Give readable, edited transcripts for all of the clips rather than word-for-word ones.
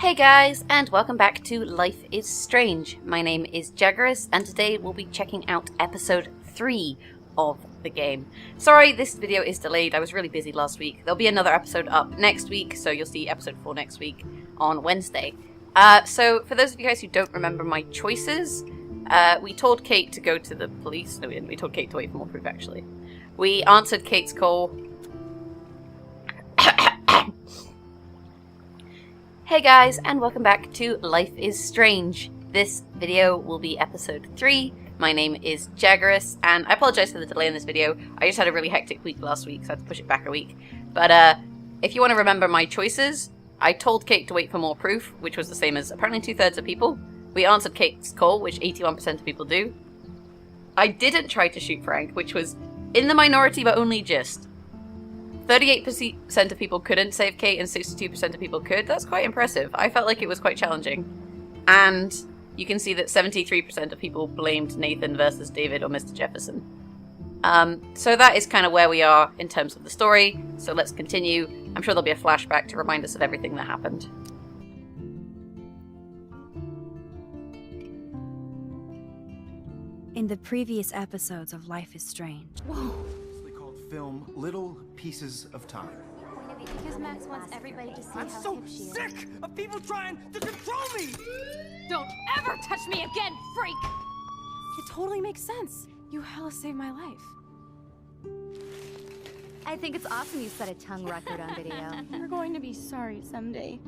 Hey guys, and welcome back to Life is Strange. My name is Jaggerus, and today we'll be checking out episode 3 of the game. Sorry, this video is delayed. I was really busy last week. There'll be another episode up next week, so you'll see episode 4 next week on Wednesday. So for those of you guys who don't remember my choices, we told Kate to go to the police. No, we didn't. We told Kate to wait for more proof, actually. We answered Kate's call. Hey guys, and welcome back to Life is Strange. This video will be episode 3. My name is Jaggerus, and I apologize for the delay in this video. I just had a really hectic week last week, so I had to push it back a week. But if you want to remember my choices, I told Kate to wait for more proof, which was the same as apparently 2/3 of people. We answered Kate's call, which 81% of people do. I didn't try to shoot Frank, which was in the minority, but only just. 38% of people couldn't save Kate and 62% of people could. That's quite impressive. I felt like it was quite challenging. And you can see that 73% of people blamed Nathan versus David or Mr. Jefferson. So that is kind of where we are in terms of the story. So let's continue. I'm sure there'll be a flashback to remind us of everything that happened. In the previous episodes of Life is Strange. Whoa. Film Little Pieces of Time. Because Max wants everybody to see I'm how so hip she is. sick of people trying to control me! Don't ever touch me again, freak! It totally makes sense. You hella saved my life. I think it's awesome you set a tongue record on video. You're going to be sorry someday.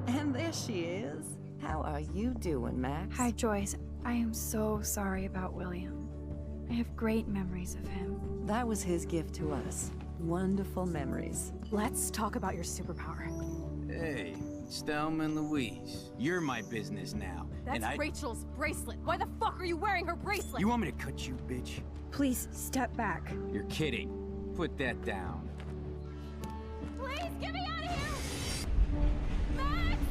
And there she is. How are you doing, Max? Hi, Joyce. I am so sorry about William. I have great memories of him. That was his gift to us. Wonderful memories. Let's talk about your superpower. Hey, it's Thelma and Louise. You're my business now. That's Rachel's bracelet. Why the fuck are you wearing her bracelet? You want me to cut you, bitch? Please, step back. You're kidding. Put that down. Please, get me out of here! Max!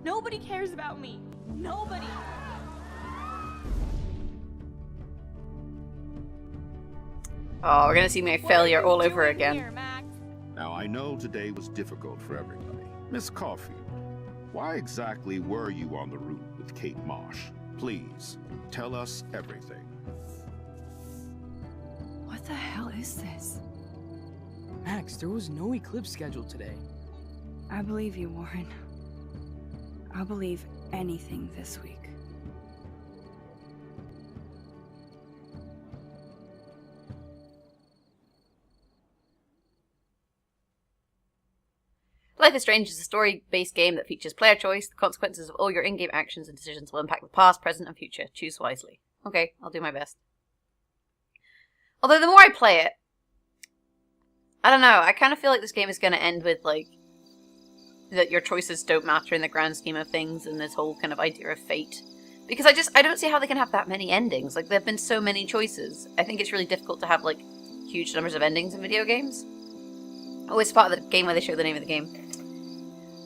Nobody cares about me. Nobody. Oh, we're gonna see my failure all over again. Here, Max? Now, I know today was difficult for everybody. Miss Caulfield, why exactly were you on the route with Kate Marsh? Please, tell us everything. What the hell is this? Max, there was no eclipse scheduled today. I believe you, Warren. I'll believe anything this week. Life is Strange is a story-based game that features player choice. The consequences of all your in-game actions and decisions will impact the past, present, and future. Choose wisely. Okay, I'll do my best. Although the more I play it, I don't know, I kind of feel like this game is going to end with, like, that your choices don't matter in the grand scheme of things, and this whole kind of idea of fate. Because I don't see how they can have that many endings. Like, there have been so many choices. I think it's really difficult to have, like, huge numbers of endings in video games. Always part of the game where they show the name of the game.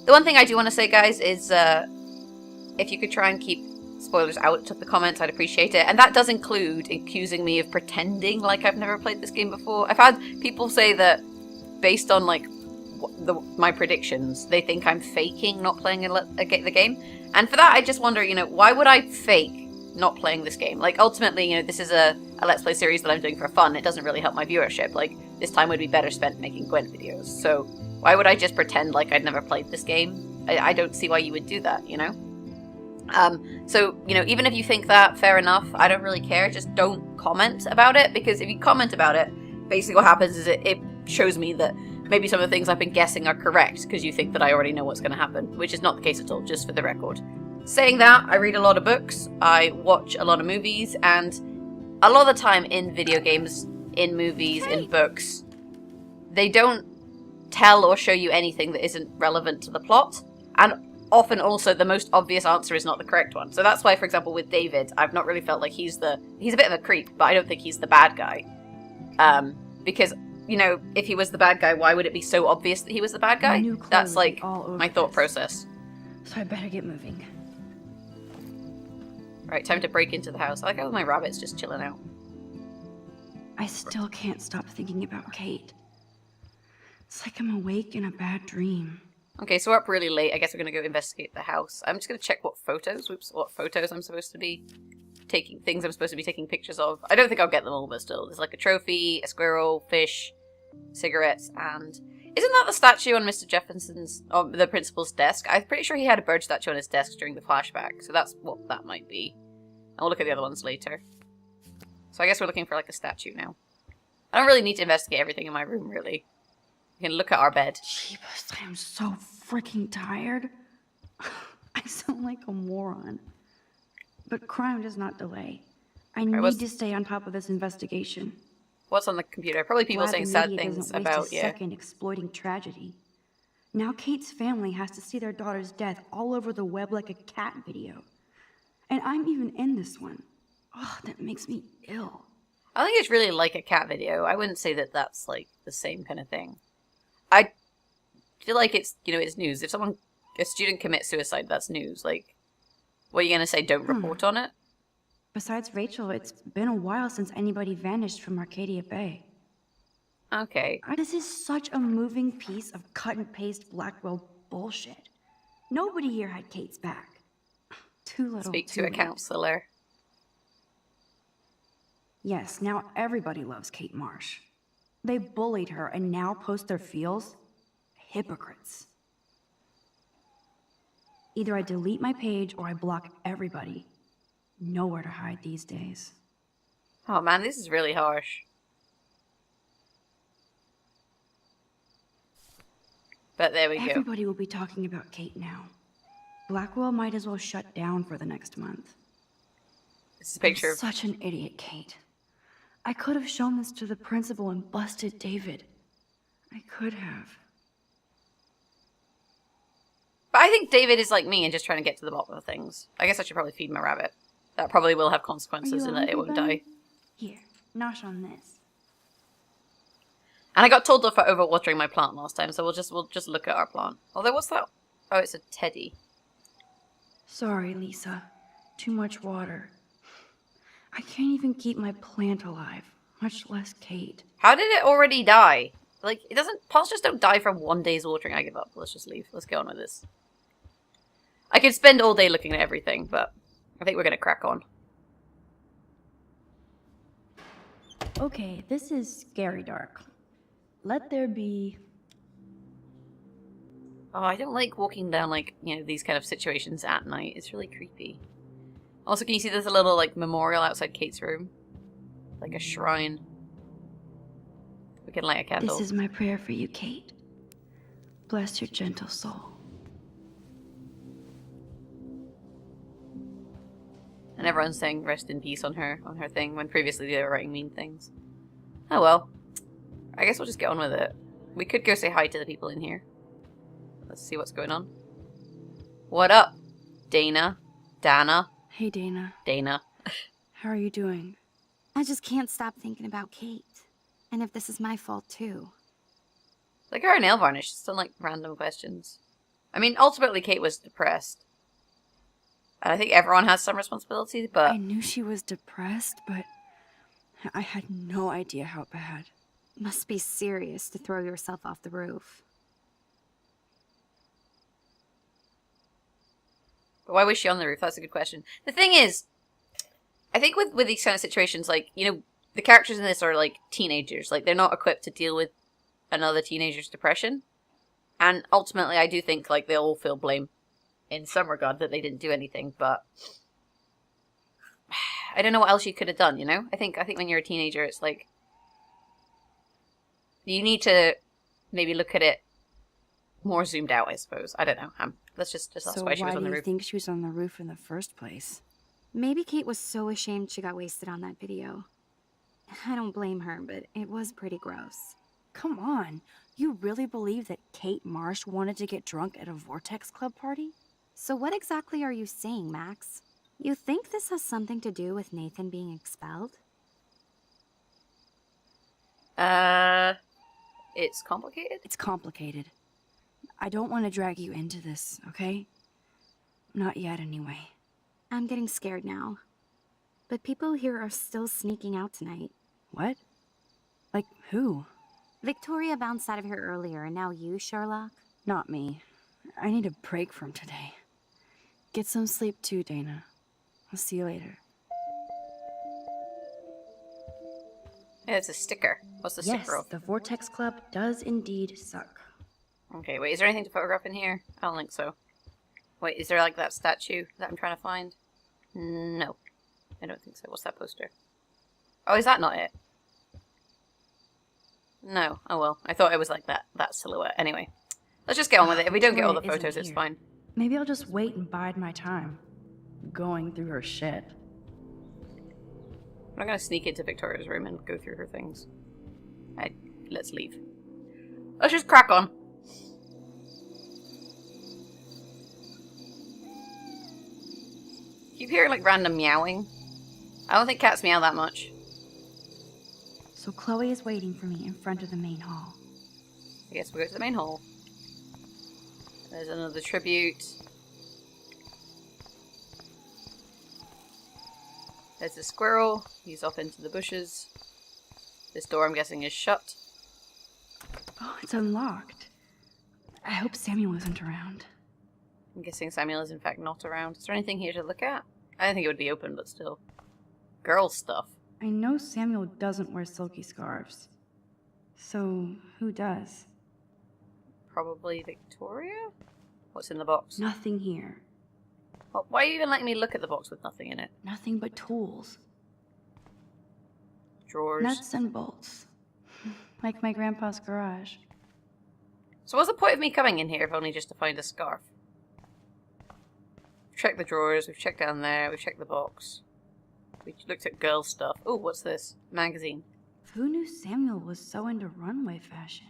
The one thing I do want to say, guys, is if you could try and keep spoilers out of the comments, I'd appreciate it. And that does include accusing me of pretending like I've never played this game before. I've had people say that based on, like, my predictions, they think I'm faking not playing the game. And for that, I just wonder, you know, why would I fake not playing this game? Like, ultimately, you know, this is a Let's Play series that I'm doing for fun. It doesn't really help my viewership. Like, this time would be better spent making Gwent videos. So why would I just pretend like I'd never played this game? I don't see why you would do that, you know? So, you know, even if you think that, fair enough. I don't really care. Just don't comment about it, because if you comment about it, basically what happens is it shows me that maybe some of the things I've been guessing are correct, because you think that I already know what's going to happen, which is not the case at all, just for the record. Saying that, I read a lot of books, I watch a lot of movies, and a lot of the time in video games, in movies, in books, they don't tell or show you anything that isn't relevant to the plot, and often also the most obvious answer is not the correct one. So that's why, for example, with David, I've not really felt like he's a bit of a creep, but I don't think he's the bad guy. Because, you know, if he was the bad guy, why would it be so obvious that he was the bad guy? That's, like, my thought process. So I better get moving. Right, time to break into the house. I like how my rabbit's just chilling out. I still can't stop thinking about Kate. It's like I'm awake in a bad dream. Okay, so we're up really late. I guess we're going to go investigate the house. I'm just going to check what photos I'm supposed to be taking, things I'm supposed to be taking pictures of. I don't think I'll get them all, but still. There's like a trophy, a squirrel, fish, cigarettes, and... Isn't that the statue on Mr. Jefferson's, or the principal's desk? I'm pretty sure he had a bird statue on his desk during the flashback, so that's what that might be. And we'll look at the other ones later. So I guess we're looking for like a statue now. I don't really need to investigate everything in my room, really. We can look at our bed. Jeebus, I am so freaking tired. I sound like a moron. But crime does not delay. I need to stay on top of this investigation. What's on the computer? Probably people Glad saying the sad media things doesn't waste about, a yeah. second exploiting tragedy. Now Kate's family has to see their daughter's death all over the web like a cat video. And I'm even in this one. Oh, that makes me ill. I think it's really like a cat video. I wouldn't say that that's like the same kind of thing. I feel like it's, you know, it's news. If a student commits suicide, that's news. Like, what are you going to say? Don't report on it? Besides Rachel, it's been a while since anybody vanished from Arcadia Bay. Okay. This is such a moving piece of cut and paste Blackwell bullshit. Nobody here had Kate's back. Too little. Speak too to a late. counselor. Yes, now everybody loves Kate Marsh. They bullied her and now post their feels? Hypocrites. Either I delete my page or I block everybody. Nowhere to hide these days. Oh man, this is really harsh. But there we go. Everybody will be talking about Kate now. Blackwell might as well shut down for the next month. This is a picture I'm of... such an idiot, Kate. I could have shown this to the principal and busted David. I could have. But I think David is like me and just trying to get to the bottom of things. I guess I should probably feed my rabbit. That probably will have consequences in that it won't die. Here, nosh on this. And I got told off for overwatering my plant last time, so we'll just look at our plant. Although, what's that? Oh, it's a teddy. Sorry, Lisa. Too much water. I can't even keep my plant alive, much less Kate. How did it already die? Like, it doesn't... Plants just don't die from one day's watering. I give up. Let's just leave. Let's get on with this. I could spend all day looking at everything, but I think we're going to crack on. Okay, this is scary dark. Let there be... Oh, I don't like walking down, like, you know, these kind of situations at night. It's really creepy. Also, can you see there's a little, like, memorial outside Kate's room? Like a shrine. We can light a candle. This is my prayer for you, Kate. Bless your gentle soul. And everyone's saying rest in peace on her thing, when previously they were writing mean things. Oh well. I guess we'll just get on with it. We could go say hi to the people in here. Let's see what's going on. What up, Dana? Dana? Hey, Dana. Dana. How are you doing? I just can't stop thinking about Kate. And if this is my fault, too. Like her nail varnish, just on like random questions. I mean, ultimately Kate was depressed. And I think everyone has some responsibility, but... I knew she was depressed, but I had no idea how bad. Must be serious to throw yourself off the roof. But why was she on the roof? That's a good question. The thing is, I think with these kind of situations, like, you know, the characters in this are like teenagers. Like, they're not equipped to deal with another teenager's depression. And ultimately, I do think, like, they all feel blame in some regard that they didn't do anything, but I don't know what else you could have done, you know? I think when you're a teenager, it's like, you need to maybe look at it more zoomed out, I suppose. I don't know. Let's just ask why she was on the roof. So why do you think she was on the roof in the first place? Maybe Kate was so ashamed she got wasted on that video. I don't blame her, but it was pretty gross. Come on. You really believe that Kate Marsh wanted to get drunk at a Vortex Club party? So what exactly are you saying, Max? You think this has something to do with Nathan being expelled? It's complicated? It's complicated. I don't want to drag you into this, okay? Not yet, anyway. I'm getting scared now. But people here are still sneaking out tonight. What? Like, who? Victoria bounced out of here earlier, and now you, Sherlock? Not me. I need a break from today. Get some sleep too, Dana. I'll see you later. Yeah, it's a sticker. What's the Yes, sticker of? the Vortex Club does indeed suck. Okay, wait, is there anything to photograph in here? I don't think so. Wait, is there like that statue that I'm trying to find? No. I don't think so. What's that poster? Oh, is that not it? No. Oh well. I thought it was like that silhouette. Anyway. Let's just get on with it. If we don't get all the Victoria photos, isn't it's here. fine. Maybe I'll just wait and bide my time. Going through her shit. I'm not gonna sneak into Victoria's room and go through her things. Let's leave. Let's just crack on. Keep hearing like random meowing. I don't think cats meow that much. So Chloe is waiting for me in front of the main hall. I guess we'll go to the main hall. There's another tribute. There's a squirrel. He's off into the bushes. This door, I'm guessing, is shut. Oh, it's unlocked. I hope Samuel isn't around. I'm guessing Samuel is in fact not around. Is there anything here to look at? I don't think it would be open, but still. Girl stuff. I know Samuel doesn't wear silky scarves. So, who does? Probably Victoria? What's in the box? Nothing here. Well, why are you even letting me look at the box with nothing in it? Nothing but tools. Drawers. Nuts and bolts. Like my grandpa's garage. So what's the point of me coming in here if only just to find a scarf? We've checked the drawers, we've checked down there, we've checked the box. We looked at girl stuff. Oh, what's this? Magazine. Who knew Samuel was so into runway fashion?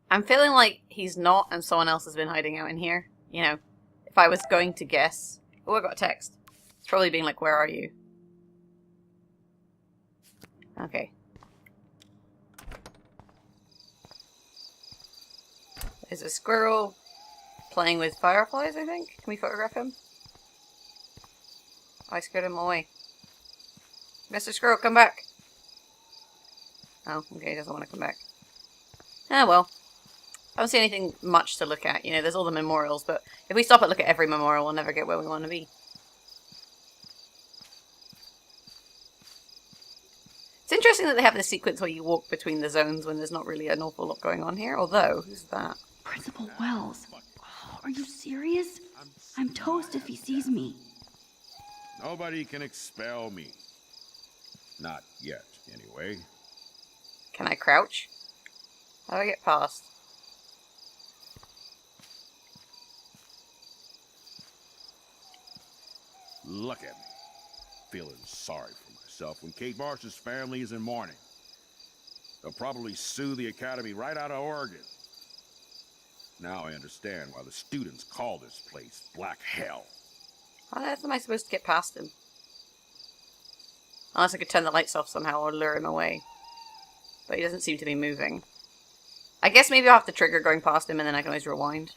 I'm feeling like he's not and someone else has been hiding out in here. You know, if I was going to guess. Oh, I got a text. It's probably being like, where are you? Okay. There's a squirrel playing with fireflies, I think. Can we photograph him? I scared him away. Mr. Squirrel, come back! Oh, okay, he doesn't want to come back. Ah, well. I don't see anything much to look at. You know, there's all the memorials, but if we stop and look at every memorial, we'll never get where we want to be. It's interesting that they have this sequence where you walk between the zones when there's not really an awful lot going on here. Although, who's that? Principal Wells. Oh, are you serious? I'm toast if he sees me. Nobody can expel me. Not yet, anyway. Can I crouch? How do I get past? Look at me. Feeling sorry for myself when Kate Marsh's family is in mourning. They'll probably sue the Academy right out of Oregon. Now I understand why the students call this place Black Hell. How the hell am I supposed to get past him? Unless I could turn the lights off somehow or lure him away. But he doesn't seem to be moving. I guess maybe I'll have to trigger going past him and then I can always rewind.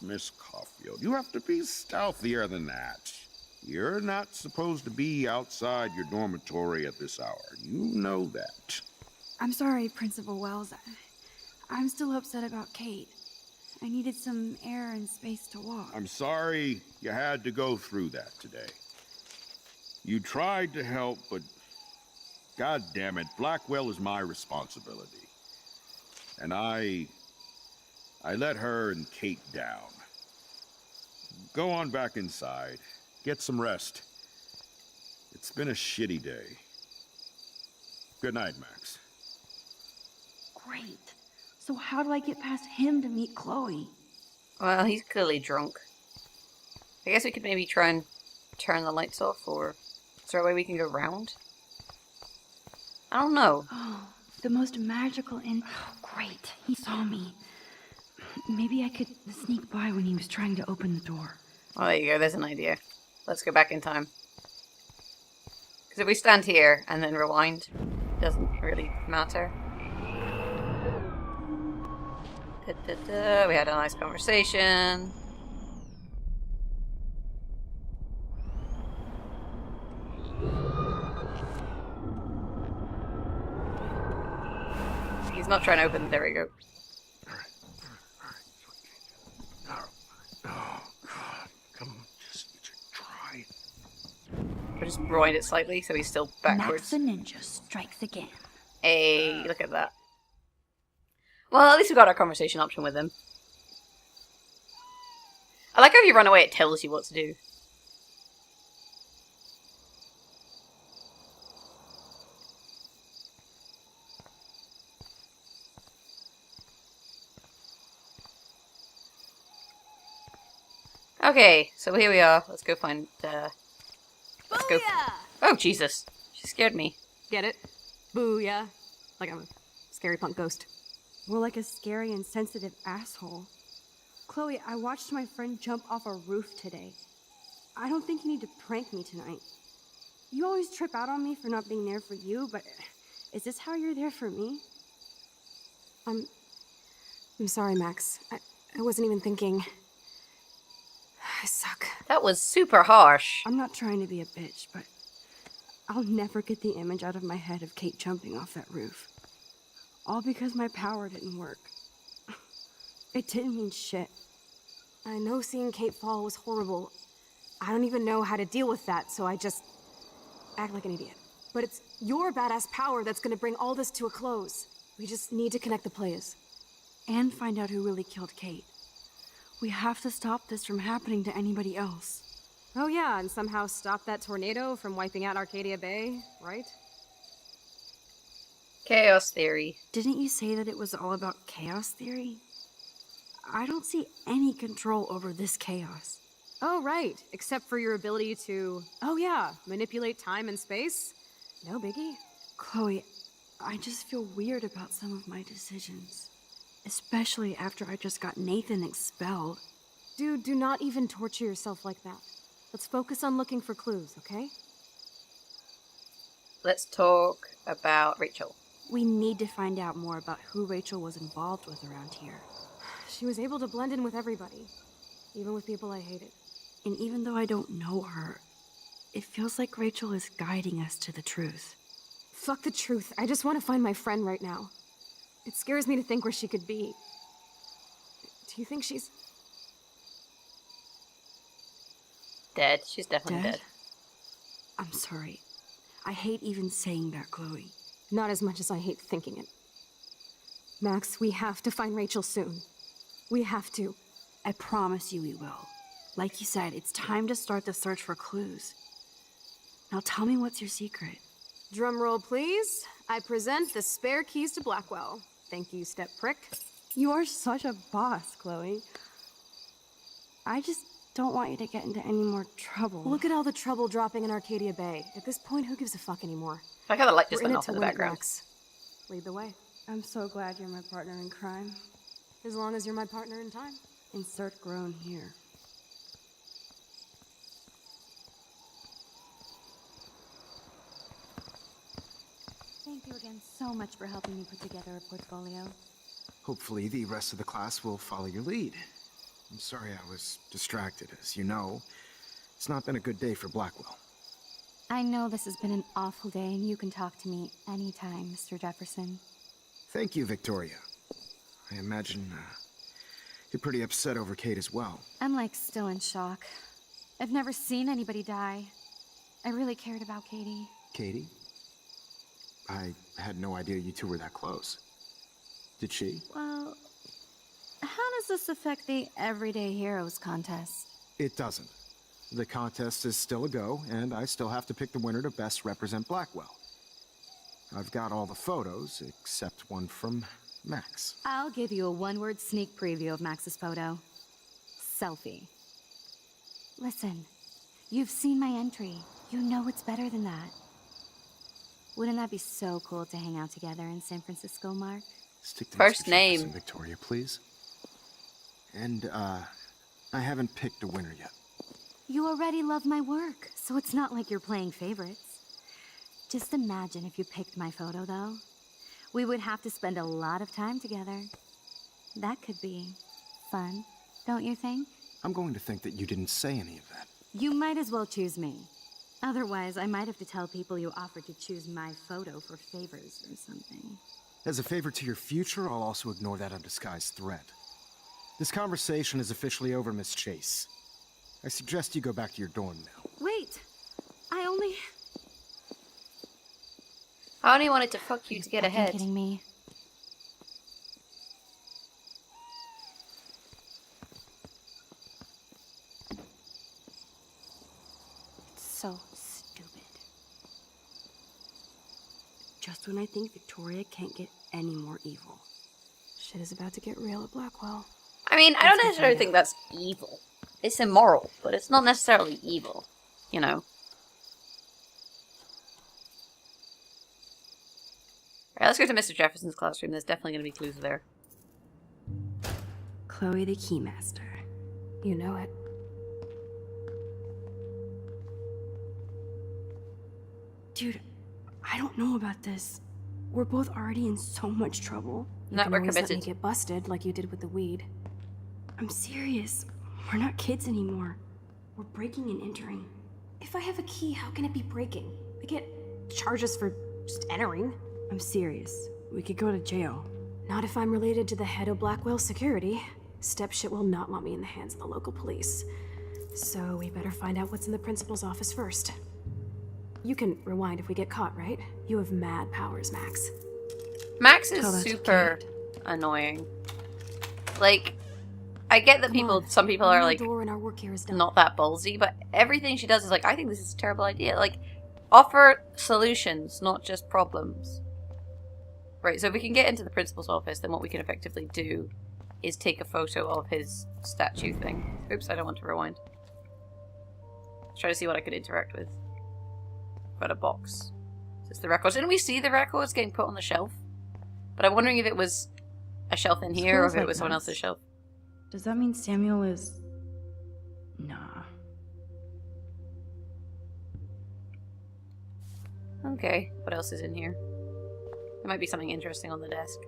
Miss Caulfield, you have to be stealthier than that. You're not supposed to be outside your dormitory at this hour. You know that. I'm sorry, Principal Wells. I'm still upset about Kate. I needed some air and space to walk. I'm sorry you had to go through that today. You tried to help, but God damn it, Blackwell is my responsibility. And I let her and Kate down. Go on back inside. Get some rest. It's been a shitty day. Good night, Max. Great. So how do I get past him to meet Chloe? Well, he's clearly drunk. I guess we could maybe try and turn the lights off, or is there a way we can go round? I don't know. Oh, the most magical and... Oh, great. He saw me. Maybe I could sneak by when he was trying to open the door. Oh, there you go. There's an idea. Let's go back in time. Because if we stand here and then rewind, it doesn't really matter. We had a nice conversation. He's not trying to open. There we go. I'll just rewind it slightly so he's still backwards. Max the Ninja strikes again. Hey, look at that. Well, at least we got our conversation option with him. I like how if you run away, it tells you what to do. Okay, so here we are. Let's go find, let's go. Oh, Jesus. She scared me. Get it? Booyah. Like I'm a scary punk ghost. More like a scary and sensitive asshole. Chloe, I watched my friend jump off a roof today. I don't think you need to prank me tonight. You always trip out on me for not being there for you, but is this how you're there for me? I'm sorry, Max. I wasn't even thinking. I suck. That was super harsh. I'm not trying to be a bitch, but I'll never get the image out of my head of Kate jumping off that roof. All because my power didn't work. It didn't mean shit. I know seeing Kate fall was horrible. I don't even know how to deal with that, so I just act like an idiot. But it's your badass power that's gonna bring all this to a close. We just need to connect the players. And find out who really killed Kate. We have to stop this from happening to anybody else. Oh yeah, and somehow stop that tornado from wiping out Arcadia Bay, right? Chaos theory. Didn't you say that it was all about chaos theory? I don't see any control over this chaos. Oh right, except for your ability to, oh yeah, manipulate time and space. No biggie. Chloe, I just feel weird about some of my decisions. Especially after I just got Nathan expelled. Dude, do not even torture yourself like that. Let's focus on looking for clues, okay? Let's talk about Rachel. We need to find out more about who Rachel was involved with around here. She was able to blend in with everybody, even with people I hated. And even though I don't know her, it feels like Rachel is guiding us to the truth. Fuck the truth. I just want to find my friend right now. It scares me to think where she could be. Do you think she's... Dead. She's definitely dead. I'm sorry. I hate even saying that, Chloe. Not as much as I hate thinking it. Max, we have to find Rachel soon. We have to. I promise you we will. Like you said, it's time to start the search for clues. Now tell me what's your secret. Drum roll, please. I present the spare keys to Blackwell. Thank you, step prick. You are such a boss, Chloe. I just don't want you to get into any more trouble. Look at all the trouble dropping in Arcadia Bay. At this point, who gives a fuck anymore? I like how the light just We're in went it off to in the win it, background. Max. Lead the way. I'm so glad you're my partner in crime. As long as you're my partner in time. Insert groan here. Thank you again so much for helping me put together a portfolio. Hopefully the rest of the class will follow your lead. I'm sorry I was distracted. As you know, it's not been a good day for Blackwell. I know this has been an awful day, and you can talk to me anytime, Mr. Jefferson. Thank you, Victoria. I imagine you're pretty upset over Kate as well. I'm like still in shock. I've never seen anybody die. I really cared about Katie. Katie? I had no idea you two were that close. Did she? Well, how does this affect the Everyday Heroes contest? It doesn't. The contest is still a go, and I still have to pick the winner to best represent Blackwell. I've got all the photos, except one from Max. I'll give you a one-word sneak preview of Max's photo. Selfie. Listen, you've seen my entry. You know it's better than that. Wouldn't that be so cool to hang out together in San Francisco, Mark? Stick to First Mr. name. Jefferson, Victoria, please. And, I haven't picked a winner yet. You already love my work, so it's not like you're playing favorites. Just imagine if you picked my photo, though. We would have to spend a lot of time together. That could be fun, don't you think? I'm going to think that you didn't say any of that. You might as well choose me. Otherwise, I might have to tell people you offered to choose my photo for favors or something. As a favor to your future, I'll also ignore that undisguised threat. This conversation is officially over, Miss Chase. I suggest you go back to your dorm now. Wait! I only I only wanted to fuck you to get ahead. Kidding me? It's so stupid. Just when I think Victoria can't get any more evil. Shit is about to get real at Blackwell. I mean, I don't necessarily think that's evil. It's immoral, but it's not necessarily evil, you know. Alright, let's go to Mr. Jefferson's classroom. There's definitely going to be clues there. Chloe the Keymaster. You know it. Dude, I don't know about this. We're both already in so much trouble. You Not can always let me committed. get busted like you did with the weed. I'm serious. We're not kids anymore. We're breaking and entering. If I have a key, how can it be breaking? I get charges for just entering. I'm serious. We could go to jail. Not if I'm related to the head of Blackwell Security. Stepshit will not want me in the hands of the local police. So we better find out what's in the principal's office first. You can rewind if we get caught, right? You have mad powers, Max. Max is Tell that to super annoying. Like, I get that Come on, some people open are the like door and our work here is done. not that ballsy, but everything she does is like, I think this is a terrible idea. Like, offer solutions, not just problems. Right, so if we can get into the principal's office, then what we can effectively do is take a photo of his statue thing. Oops, I don't want to rewind. Try to see what I could interact with. Got a box. It's the records. Didn't we see the records getting put on the shelf? But I'm wondering if it was a shelf in here or if it was someone else's shelf. Does that mean Samuel is... Nah. Okay, what else is in here? There might be something interesting on the desk.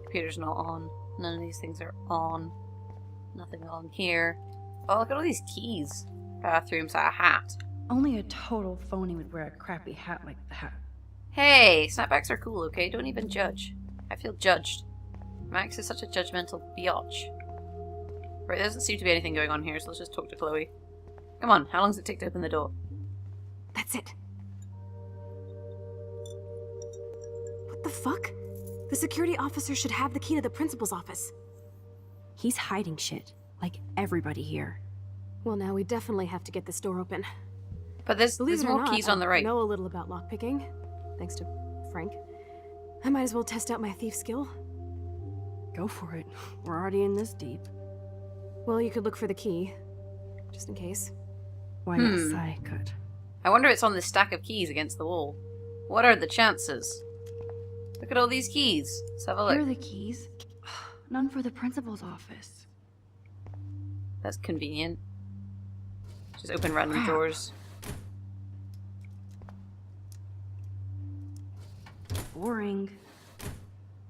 Computer's not on. None of these things are on. Nothing on here. Oh, look at all these keys. Bathrooms, a hat. Only a total phony would wear a crappy hat like that. Hey, snapbacks are cool, okay? Don't even judge. I feel judged. Max is such a judgmental biatch. Right, there doesn't seem to be anything going on here, so let's just talk to Chloe. Come on, how long does it take to open the door? That's it. What the fuck? The security officer should have the key to the principal's office. He's hiding shit, like everybody here. Well, now we definitely have to get this door open. But there's Believe it or more not, keys on the right. I know a little about lockpicking, thanks to Frank. I might as well test out my thief skill. Go for it. We're already in this deep. Well, you could look for the key, just in case. Why, yes, I could. I wonder if it's on this stack of keys against the wall. What are the chances? Look at all these keys. Let's have a look. Here are the keys. None for the principal's office. That's convenient. Just open random drawers. Boring.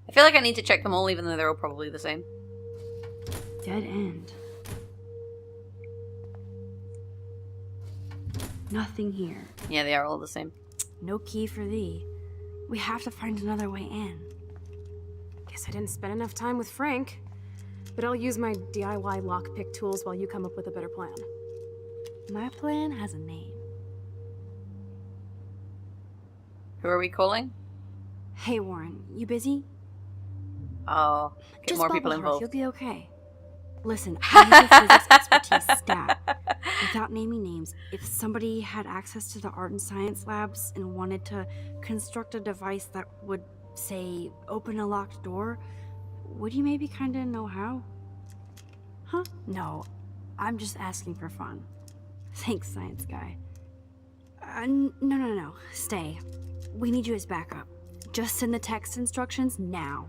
I feel like I need to check them all, even though they're all probably the same. Dead end. Nothing here. Yeah, they are all the same. No key for thee. We have to find another way in. Guess I didn't spend enough time with Frank. But I'll use my DIY lockpick tools while you come up with a better plan. My plan has a name. Who are we calling? Hey, Warren, you busy? Oh, get Just more people bubble involved. hearts, you'll be okay. Listen, I need your physics expertise stat. Without naming names, if somebody had access to the art and science labs and wanted to construct a device that would, say, open a locked door, would you maybe kinda know how? Huh? No, I'm just asking for fun. Thanks, science guy. No. Stay. We need you as backup. Just send the text instructions now.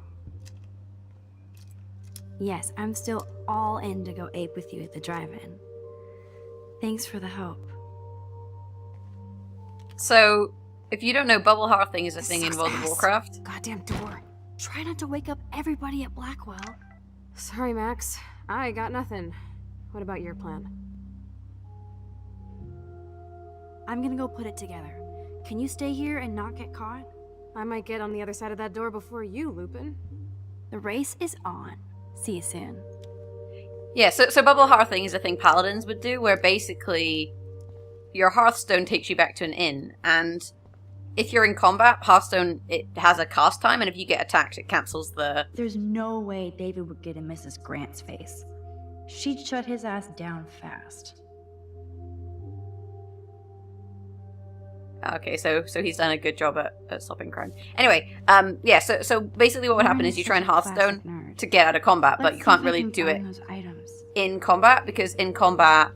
Yes, I'm still all in to go ape with you at the drive-in. Thanks for the help. So, if you don't know, bubble hearthing is a thing in World of Warcraft. Goddamn door. Try not to wake up everybody at Blackwell. Sorry, Max. I got nothing. What about your plan? I'm gonna go put it together. Can you stay here and not get caught? I might get on the other side of that door before you, Lupin. The race is on. See you soon. Yeah, so bubble hearthing is a thing paladins would do, where basically your hearthstone takes you back to an inn, and if you're in combat, Hearthstone, it has a cast time, and if you get attacked, it cancels the... There's no way David would get in Mrs. Grant's face. She'd shut his ass down fast. Okay, so he's done a good job at stopping crime. Anyway, yeah, so basically what would happen is you try and Hearthstone to get out of combat, but you can't really do it in combat, because in combat,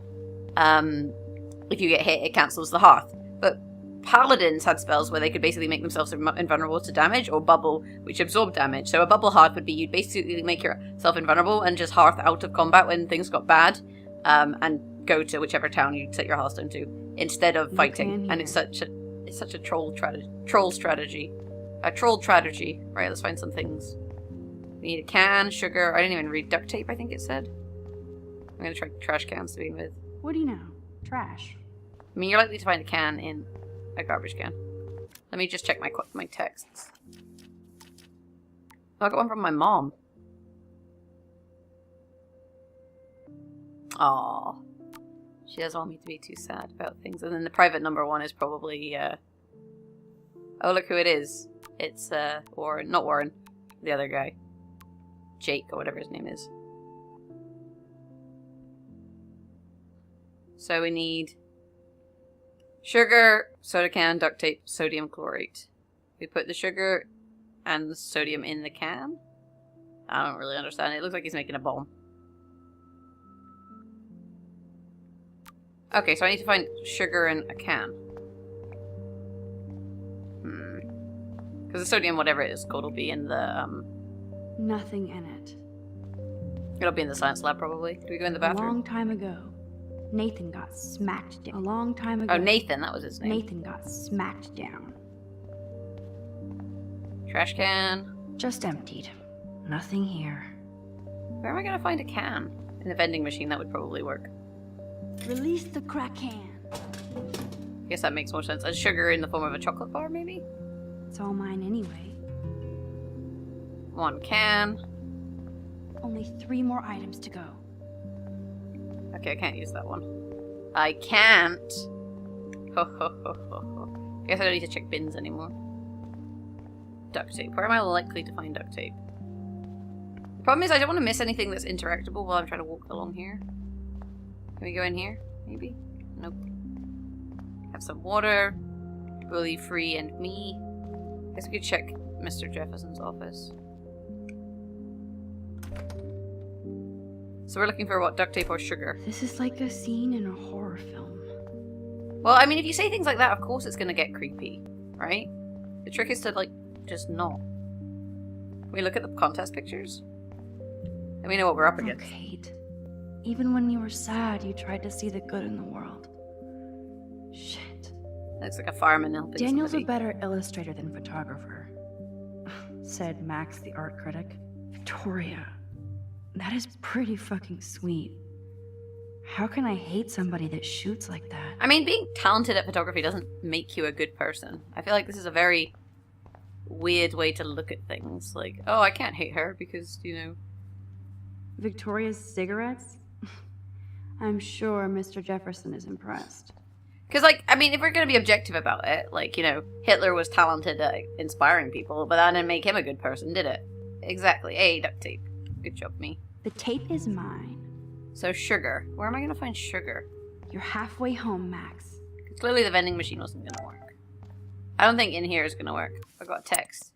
if you get hit, it cancels the Hearth. But Paladins had spells where they could basically make themselves invulnerable to damage, or bubble, which absorb damage. So a bubble Hearth would be you'd basically make yourself invulnerable and just Hearth out of combat when things got bad, and go to whichever town you set your Hearthstone to, instead of fighting. And it's such a troll strategy. A troll strategy. Right, let's find some things. We need a can, sugar, I didn't even read duct tape, I think it said. I'm gonna try trash cans to begin with. What do you know? Trash. I mean, you're likely to find a can in a garbage can. Let me just check my texts. Oh, I got one from my mom. Aww. She doesn't want me to be too sad about things. And then the private number one is probably, oh, look who it is. It's, Warren. Not Warren. The other guy. Jake, or whatever his name is. So we need sugar, soda can, duct tape, sodium chlorate. We put the sugar and the sodium in the can? I don't really understand it. It looks like he's making a bomb. Okay, so I need to find sugar in a can. Because the sodium, whatever it is called, will be in the, Nothing in it. It'll be in the science lab, probably. Do we go in the bathroom? A long time ago, Nathan got smacked down. A long time ago. Oh, Nathan, that was his name. Nathan got smacked down. Trash can. Just emptied. Nothing here. Where am I going to find a can? In the vending machine, that would probably work. Release the crack can. I guess that makes more sense. And sugar in the form of a chocolate bar, maybe? It's all mine anyway. One can. Only 3 more items to go. Okay, I can't use that one. I can't. Ho ho ho ho ho. I guess I don't need to check bins anymore. Duct tape. Where am I likely to find duct tape? The problem is I don't want to miss anything that's interactable while I'm trying to walk along here. Can we go in here? Maybe? Nope. Have some water. Bully free and me. Guess we could check Mr. Jefferson's office. So we're looking for what? Duct tape or sugar? This is like a scene in a horror film. Well, I mean, if you say things like that, of course it's going to get creepy, right? The trick is to, like, just not. Can we look at the contest pictures? Let me know what we're up against. Kate. Even when you were sad, you tried to see the good in the world. Shit. Looks like a fireman helping Daniel's somebody. a better illustrator than photographer, said Max, the art critic. Victoria. That is pretty fucking sweet. How can I hate somebody that shoots like that? I mean, being talented at photography doesn't make you a good person. I feel like this is a very weird way to look at things. Like, oh, I can't hate her because, you know... Victoria's cigarettes? I'm sure Mr. Jefferson is impressed. Because, like, I mean, if we're going to be objective about it, like, you know, Hitler was talented at inspiring people, but that didn't make him a good person, did it? Exactly. Hey, duct tape. Good job, me. The tape is mine. So, sugar. Where am I going to find sugar? You're halfway home, Max. Because clearly the vending machine wasn't going to work. I don't think in here is going to work. I got a text.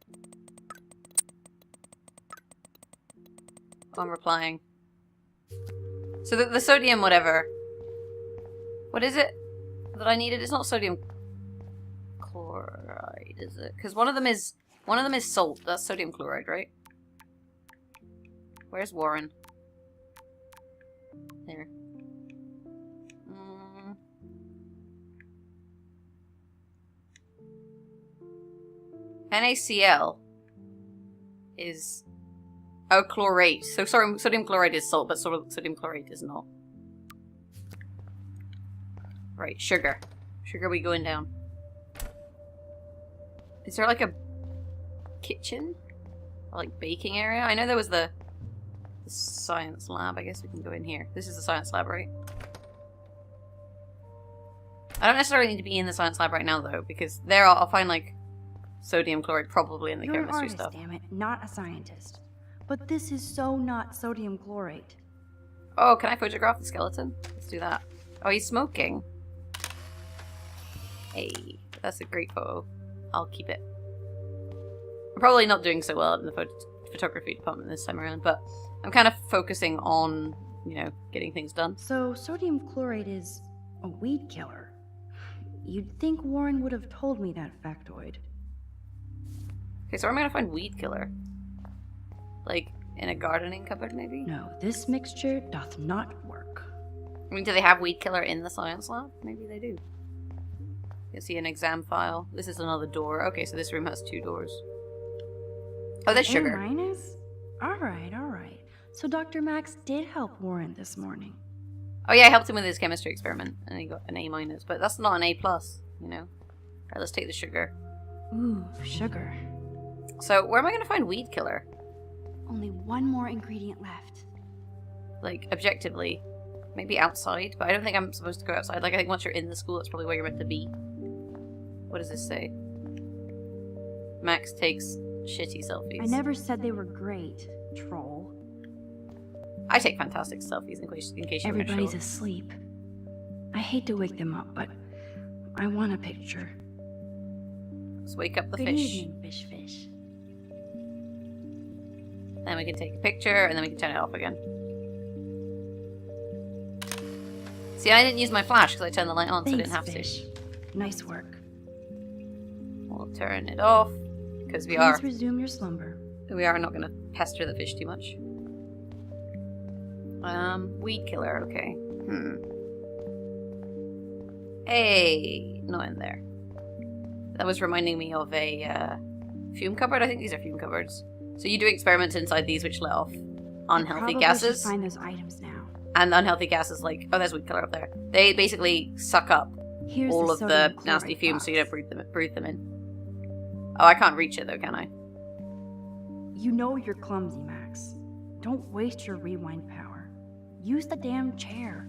Oh, I'm replying. So the sodium whatever. What is it that I needed? It's not sodium chloride, is it? Because one of them is salt. That's sodium chloride, right? Where's Warren? There. NaCl is... Oh, chlorate. So, sorry, sodium chloride is salt, but sodium chlorate is not. Right, sugar. Sugar, we going down. Is there like a kitchen? Or like baking area? I know there was the science lab. I guess we can go in here. This is the science lab, right? I don't necessarily need to be in the science lab right now, though, because there I'll find, like, sodium chloride probably in the You're an chemistry artist, stuff. damn it, not a scientist. But this is so not sodium chlorate. Oh, can I photograph the skeleton? Let's do that. Oh, he's smoking. Hey, that's a great photo. I'll keep it. I'm probably not doing so well in the photography department this time around, but I'm kind of focusing on, you know, getting things done. So sodium chlorate is a weed killer. You'd think Warren would have told me that factoid. Okay, so where am I gonna find weed killer? Like, in a gardening cupboard, maybe? No, this mixture doth not work. I mean, do they have weed killer in the science lab? Maybe they do. You see an exam file. This is another door. Okay, so this room has 2 doors. Oh, there's sugar. A-? Alright. So Dr. Max did help Warren this morning. Oh yeah, I helped him with his chemistry experiment, and he got an A-, but that's not an A+, you know? Alright, let's take the sugar. Ooh, sugar. So, where am I gonna find weed killer? Only one more ingredient left. Like, objectively. Maybe outside, but I don't think I'm supposed to go outside. Like, I think once you're in the school, that's probably where you're meant to be. What does this say? Max takes shitty selfies. I never said they were great, troll. I take fantastic selfies, in case you're Everybody's sure. asleep. I hate to wake them up, but I want a picture. Let's wake up the Good fish. evening, fish. Then we can take a picture, and then we can turn it off again. See, I didn't use my flash because I turned the light on, so I didn't have fish. Nice work. We'll turn it off, because Please resume your slumber. we are not going to pester the fish too much. Weed killer, okay. Hey, not in there. That was reminding me of a fume cupboard. I think these are fume cupboards. So you do experiments inside these which let off unhealthy gases. Find those items now. And unhealthy gases, like, oh, there's weed killer up there. They basically suck up Here's all of the nasty fumes, so you don't breathe them in. Oh, I can't reach it though, can I? You know you're clumsy, Max. Don't waste your rewind power. Use the damn chair.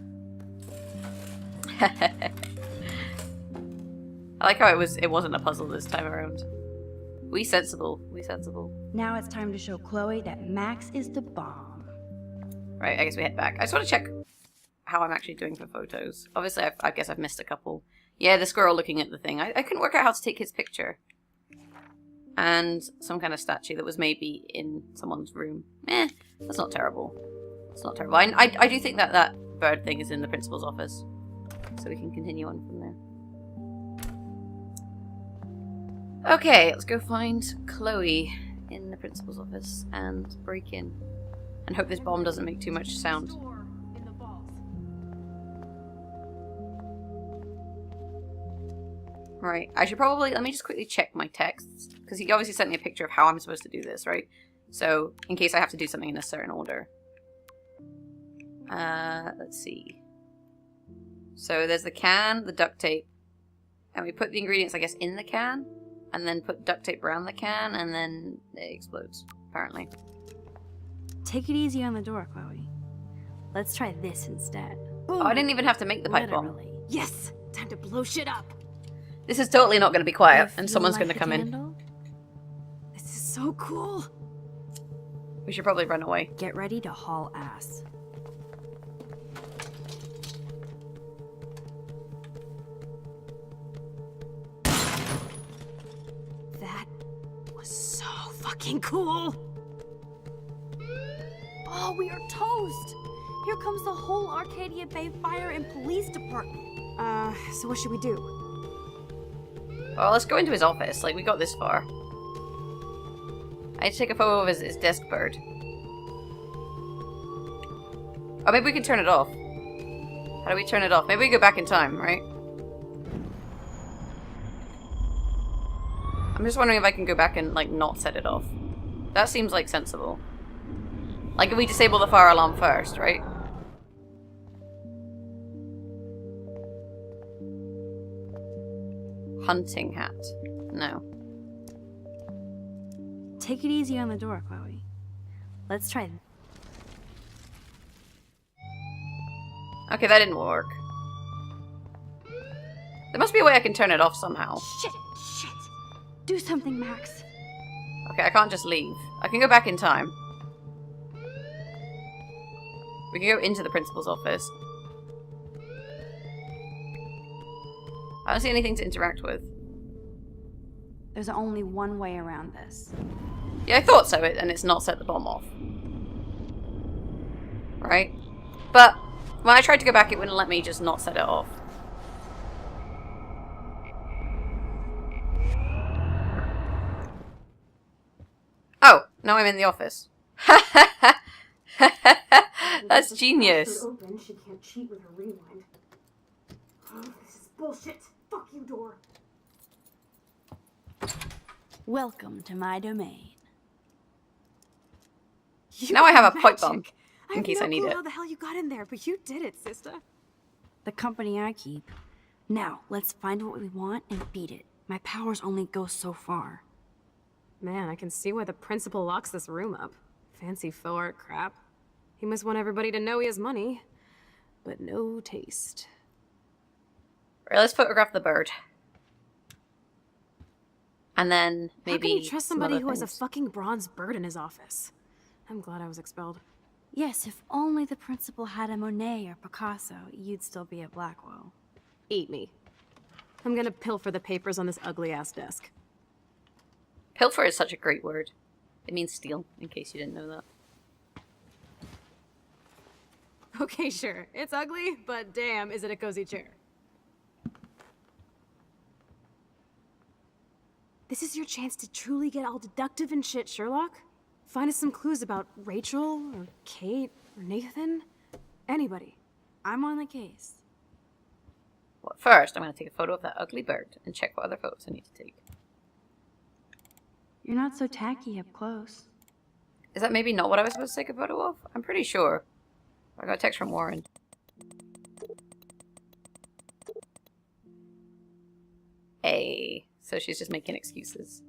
I like how it wasn't a puzzle this time around. We sensible. Now it's time to show Chloe that Max is the bomb. Right, I guess we head back. I just want to check how I'm actually doing for photos. Obviously, I guess I've missed a couple. Yeah, the squirrel looking at the thing. I couldn't work out how to take his picture. And some kind of statue that was maybe in someone's room. That's not terrible. It's not terrible. I do think that bird thing is in the principal's office. So we can continue on from there. Okay, let's go find Chloe in the principal's office and break in. And hope this bomb doesn't make too much sound. Right, I should probably, let me just quickly check my texts. Because he obviously sent me a picture of how I'm supposed to do this, right? So, in case I have to do something in a certain order. Let's see. So there's the can, the duct tape. And we put the ingredients, I guess, in the can. And then put duct tape around the can, and then it explodes, apparently. Take it easy on the door, Chloe. Let's try this instead. Oh, I didn't even have to make the pipe bomb. Literally. Yes! Time to blow shit up! This is totally not going to be quiet, If and you someone's light going to the come in. candle, this is so cool! We should probably run away. Get ready to haul ass. That was so fucking cool! Oh, we are toast! Here comes the whole Arcadia Bay Fire and Police Department. So what should we do? Well, let's go into his office. Like, we got this far. I need to take a photo of his desk bird. Oh, maybe we can turn it off. How do we turn it off? Maybe we go back in time, right? I'm just wondering if I can go back and, like, not set it off. That seems, like, sensible. Like, if we disable the fire alarm first, right? Hunting hat. No. Take it easy on the door, Chloe. Let's try. Okay, that didn't work. There must be a way I can turn it off somehow. Shit! Do something, Max. Okay, I can't just leave. I can go back in time. We can go into the principal's office. I don't see anything to interact with. There's only one way around this. Yeah, I thought so, and it's not set the bomb off. Right? But when I tried to go back, it wouldn't let me just not set it off. Oh, now I'm in the office. That's genius. Open, she can't cheat with her rewind. Oh, this is bullshit. Fuck you, door. Welcome to my domain. Now I have a pipe bomb in case I need it. How the hell you got in there, but you did it, sister. The company I keep. Now, let's find what we want and beat it. My powers only go so far. Man, I can see why the principal locks this room up. Fancy faux art crap. He must want everybody to know he has money, but no taste. Right, let's photograph the bird. And then maybe. How can you trust somebody who has a things. fucking bronze bird in his office? I'm glad I was expelled. Yes, if only the principal had a Monet or Picasso, you'd still be at Blackwell. Eat me. I'm gonna pilfer the papers on this ugly-ass desk. Pilfer is such a great word. It means steal, in case you didn't know that. Okay, sure. It's ugly, but damn, is it a cozy chair. This is your chance to truly get all deductive and shit, Sherlock. Find us some clues about Rachel, or Kate, or Nathan. Anybody. I'm on the case. Well, first, I'm going to take a photo of that ugly bird and check what other photos I need to take. You're not so tacky up close. Is that maybe not what I was supposed to take a photo of? I'm pretty sure. I got a text from Warren. Hey. So she's just making excuses.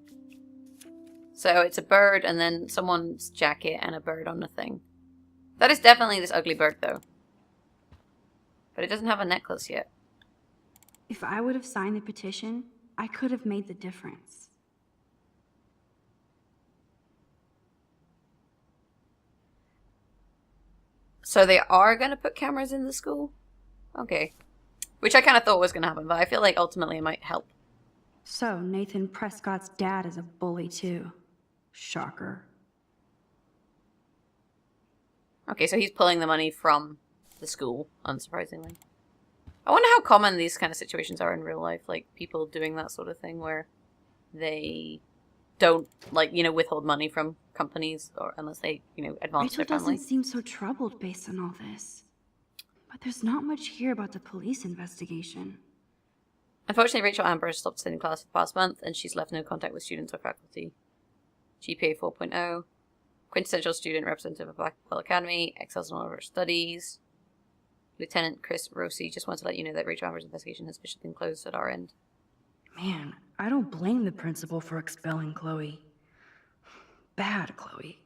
So it's a bird and then someone's jacket and a bird on the thing. That is definitely this ugly bird, though. But it doesn't have a necklace yet. If I would have signed the petition, I could have made the difference. So they are going to put cameras in the school? Okay. Which I kind of thought was going to happen, but I feel like ultimately it might help. So, Nathan Prescott's dad is a bully too. Shocker. Okay, so he's pulling the money from the school, unsurprisingly. I wonder how common these kind of situations are in real life, like people doing that sort of thing where they don't, like, you know, withhold money from companies or unless they, you know, advance Rachel their family. doesn't seem so troubled based on all this. But there's not much here about the police investigation. Unfortunately, Rachel Amber stopped attending class for the past month, and she's left no contact with students or faculty. GPA 4.0. Quintessential student representative of Blackwell Academy. Excels in all of her studies. Lieutenant Chris Rossi just wants to let you know that Rachel Amber's investigation has officially been closed at our end. Man, I don't blame the principal for expelling Chloe. Bad Chloe.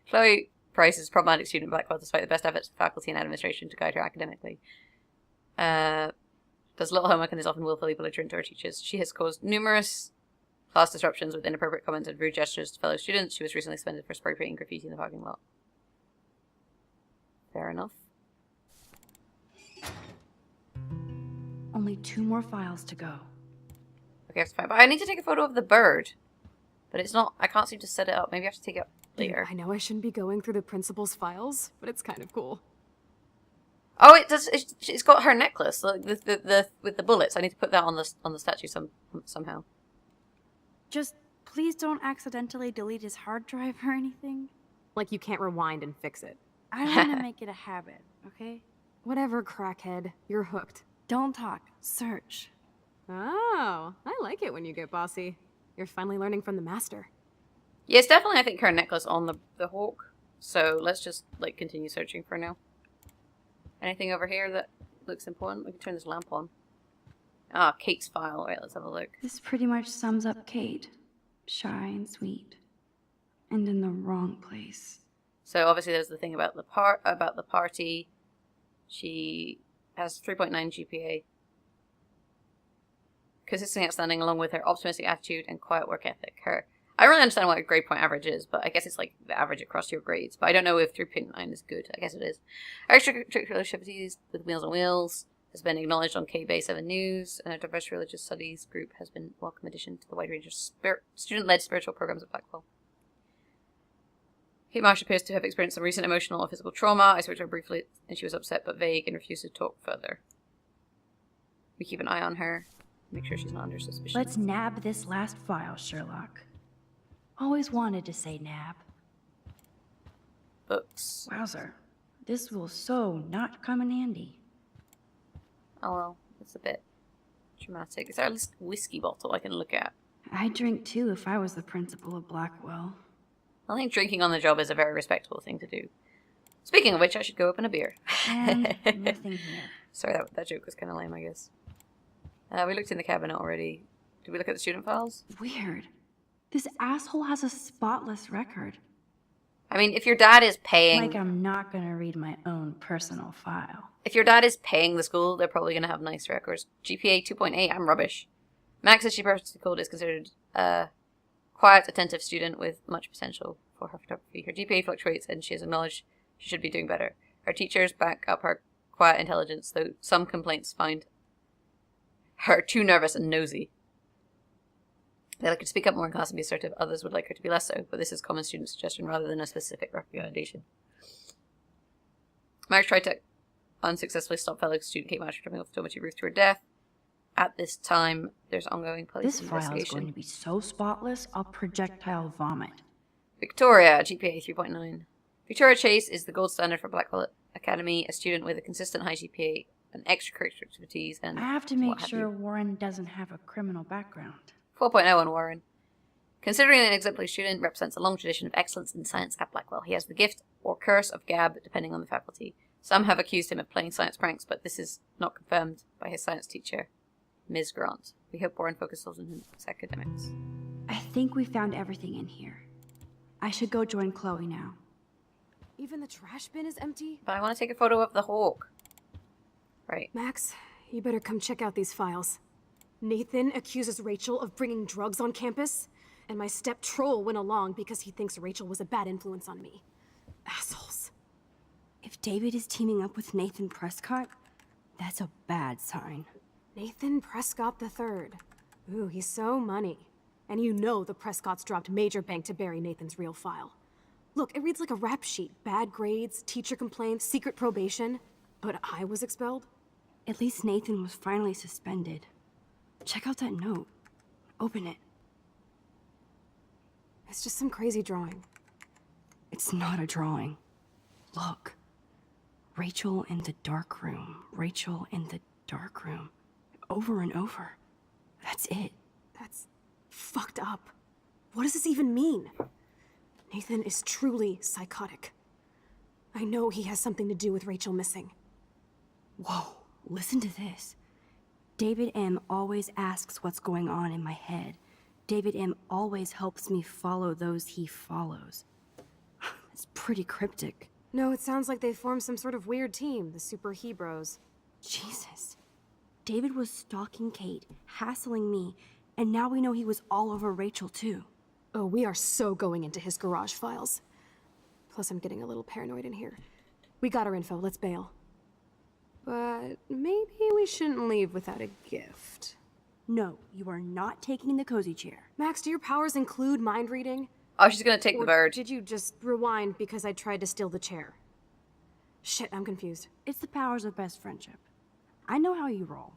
Chloe Price is a problematic student at Blackwell despite the best efforts of faculty and administration to guide her academically. Does little homework and is often willfully belligerent to her teachers. She has caused numerous class disruptions with inappropriate comments and rude gestures to fellow students. She was recently suspended for spray painting graffiti in the parking lot. Fair enough. Only 2 more files to go. Okay, that's fine. But I need to take a photo of the bird. But it's not, I can't seem to set it up. Maybe I have to take it up later. I know I shouldn't be going through the principal's files, but it's kind of cool. Oh, it does. It's got her necklace, like the with the bullets. I need to put that on the statue somehow. Just please don't accidentally delete his hard drive or anything. Like you can't rewind and fix it. I want to make it a habit, okay? Whatever, crackhead. You're hooked. Don't talk. Search. Oh, I like it when you get bossy. You're finally learning from the master. Yeah, it's definitely, I think, her necklace on the hawk. So let's just, like, continue searching for now. Anything over here that looks important? We can turn this lamp on. Ah, Kate's file. Right, let's have a look. This pretty much sums up Kate. Shy and sweet. And in the wrong place. So obviously there's the thing about the party. She has 3.9 GPA. consistently outstanding along with her optimistic attitude and quiet work ethic. I don't really understand what a grade point average is, but I guess it's like the average across your grades. But I don't know if 3.9 is good. I guess it is. Her extracurricular activities with Meals on Wheels has been acknowledged on KBay 7 News, and a diverse religious studies group has been a welcome addition to the wide range of student-led spiritual programs at Blackwell. Kate Marsh appears to have experienced some recent emotional or physical trauma. I spoke to her briefly, and she was upset but vague and refused to talk further. We keep an eye on her, make sure she's not under suspicion. Let's nab this last file, Sherlock. Always wanted to say nab. Books. Wowzer. This will so not come in handy. Oh well, that's a bit dramatic. Is there a whiskey bottle I can look at? I'd drink too if I was the principal of Blackwell. I think drinking on the job is a very respectable thing to do. Speaking of which, I should go open a beer. And nothing here. Sorry, that joke was kind of lame, I guess. We looked in the cabinet already. Did we look at the student files? Weird. This asshole has a spotless record. I mean, if your dad is paying... Like I'm not gonna read my own personal file. If your dad is paying the school, they're probably going to have nice records. GPA 2.8, I'm rubbish. Max, as she personally called, is considered a quiet, attentive student with much potential for her photography. Her GPA fluctuates and she has acknowledged she should be doing better. Her teachers back up her quiet intelligence, though some complaints find her too nervous and nosy. They like her to speak up more in class and be assertive. Others would like her to be less so, but this is common student suggestion rather than a specific recommendation. Max tried to unsuccessfully stop fellow student Kate Marsh from dropping off Tomochi Ruth to her death. At this time, there's ongoing police investigation. This file is going to be so spotless, I'll projectile vomit. Victoria, GPA 3.9. Victoria Chase is the gold standard for Blackwell Academy, a student with a consistent high GPA and extracurricular activities. And I have to make sure Warren doesn't have a criminal background. 4.0 on Warren. Considering an exemplary student represents a long tradition of excellence in science at Blackwell. He has the gift or curse of gab, depending on the faculty. Some have accused him of playing science pranks, but this is not confirmed by his science teacher, Ms. Grant. We hope Warren focuses on his academics. I think we found everything in here. I should go join Chloe now. Even the trash bin is empty? But I want to take a photo of the hawk. Right. Max, you better come check out these files. Nathan accuses Rachel of bringing drugs on campus, and my step-troll went along because he thinks Rachel was a bad influence on me. Assholes. If David is teaming up with Nathan Prescott, that's a bad sign. Nathan Prescott III. Ooh, he's so money. And you know the Prescotts dropped major bank to bury Nathan's real file. Look, it reads like a rap sheet. Bad grades, teacher complaints, secret probation. But I was expelled? At least Nathan was finally suspended. Check out that note. Open it. It's just some crazy drawing. It's not a drawing. Look. Rachel in the dark room. Rachel in the dark room. Over and over. That's it. That's fucked up. What does this even mean? Nathan is truly psychotic. I know he has something to do with Rachel missing. Whoa, listen to this. David M. always asks what's going on in my head. David M. always helps me follow those he follows. It's pretty cryptic. No, it sounds like they formed some sort of weird team, the Super Hebrews. Jesus. David was stalking Kate, hassling me, and now we know he was all over Rachel too. Oh, we are so going into his garage files. Plus, I'm getting a little paranoid in here. We got our info, let's bail. But maybe we shouldn't leave without a gift. No, you are not taking the cozy chair. Max, do your powers include mind reading? Oh, she's gonna take the bird. Did you just rewind because I tried to steal the chair? Shit, I'm confused. It's the powers of best friendship. I know how you roll.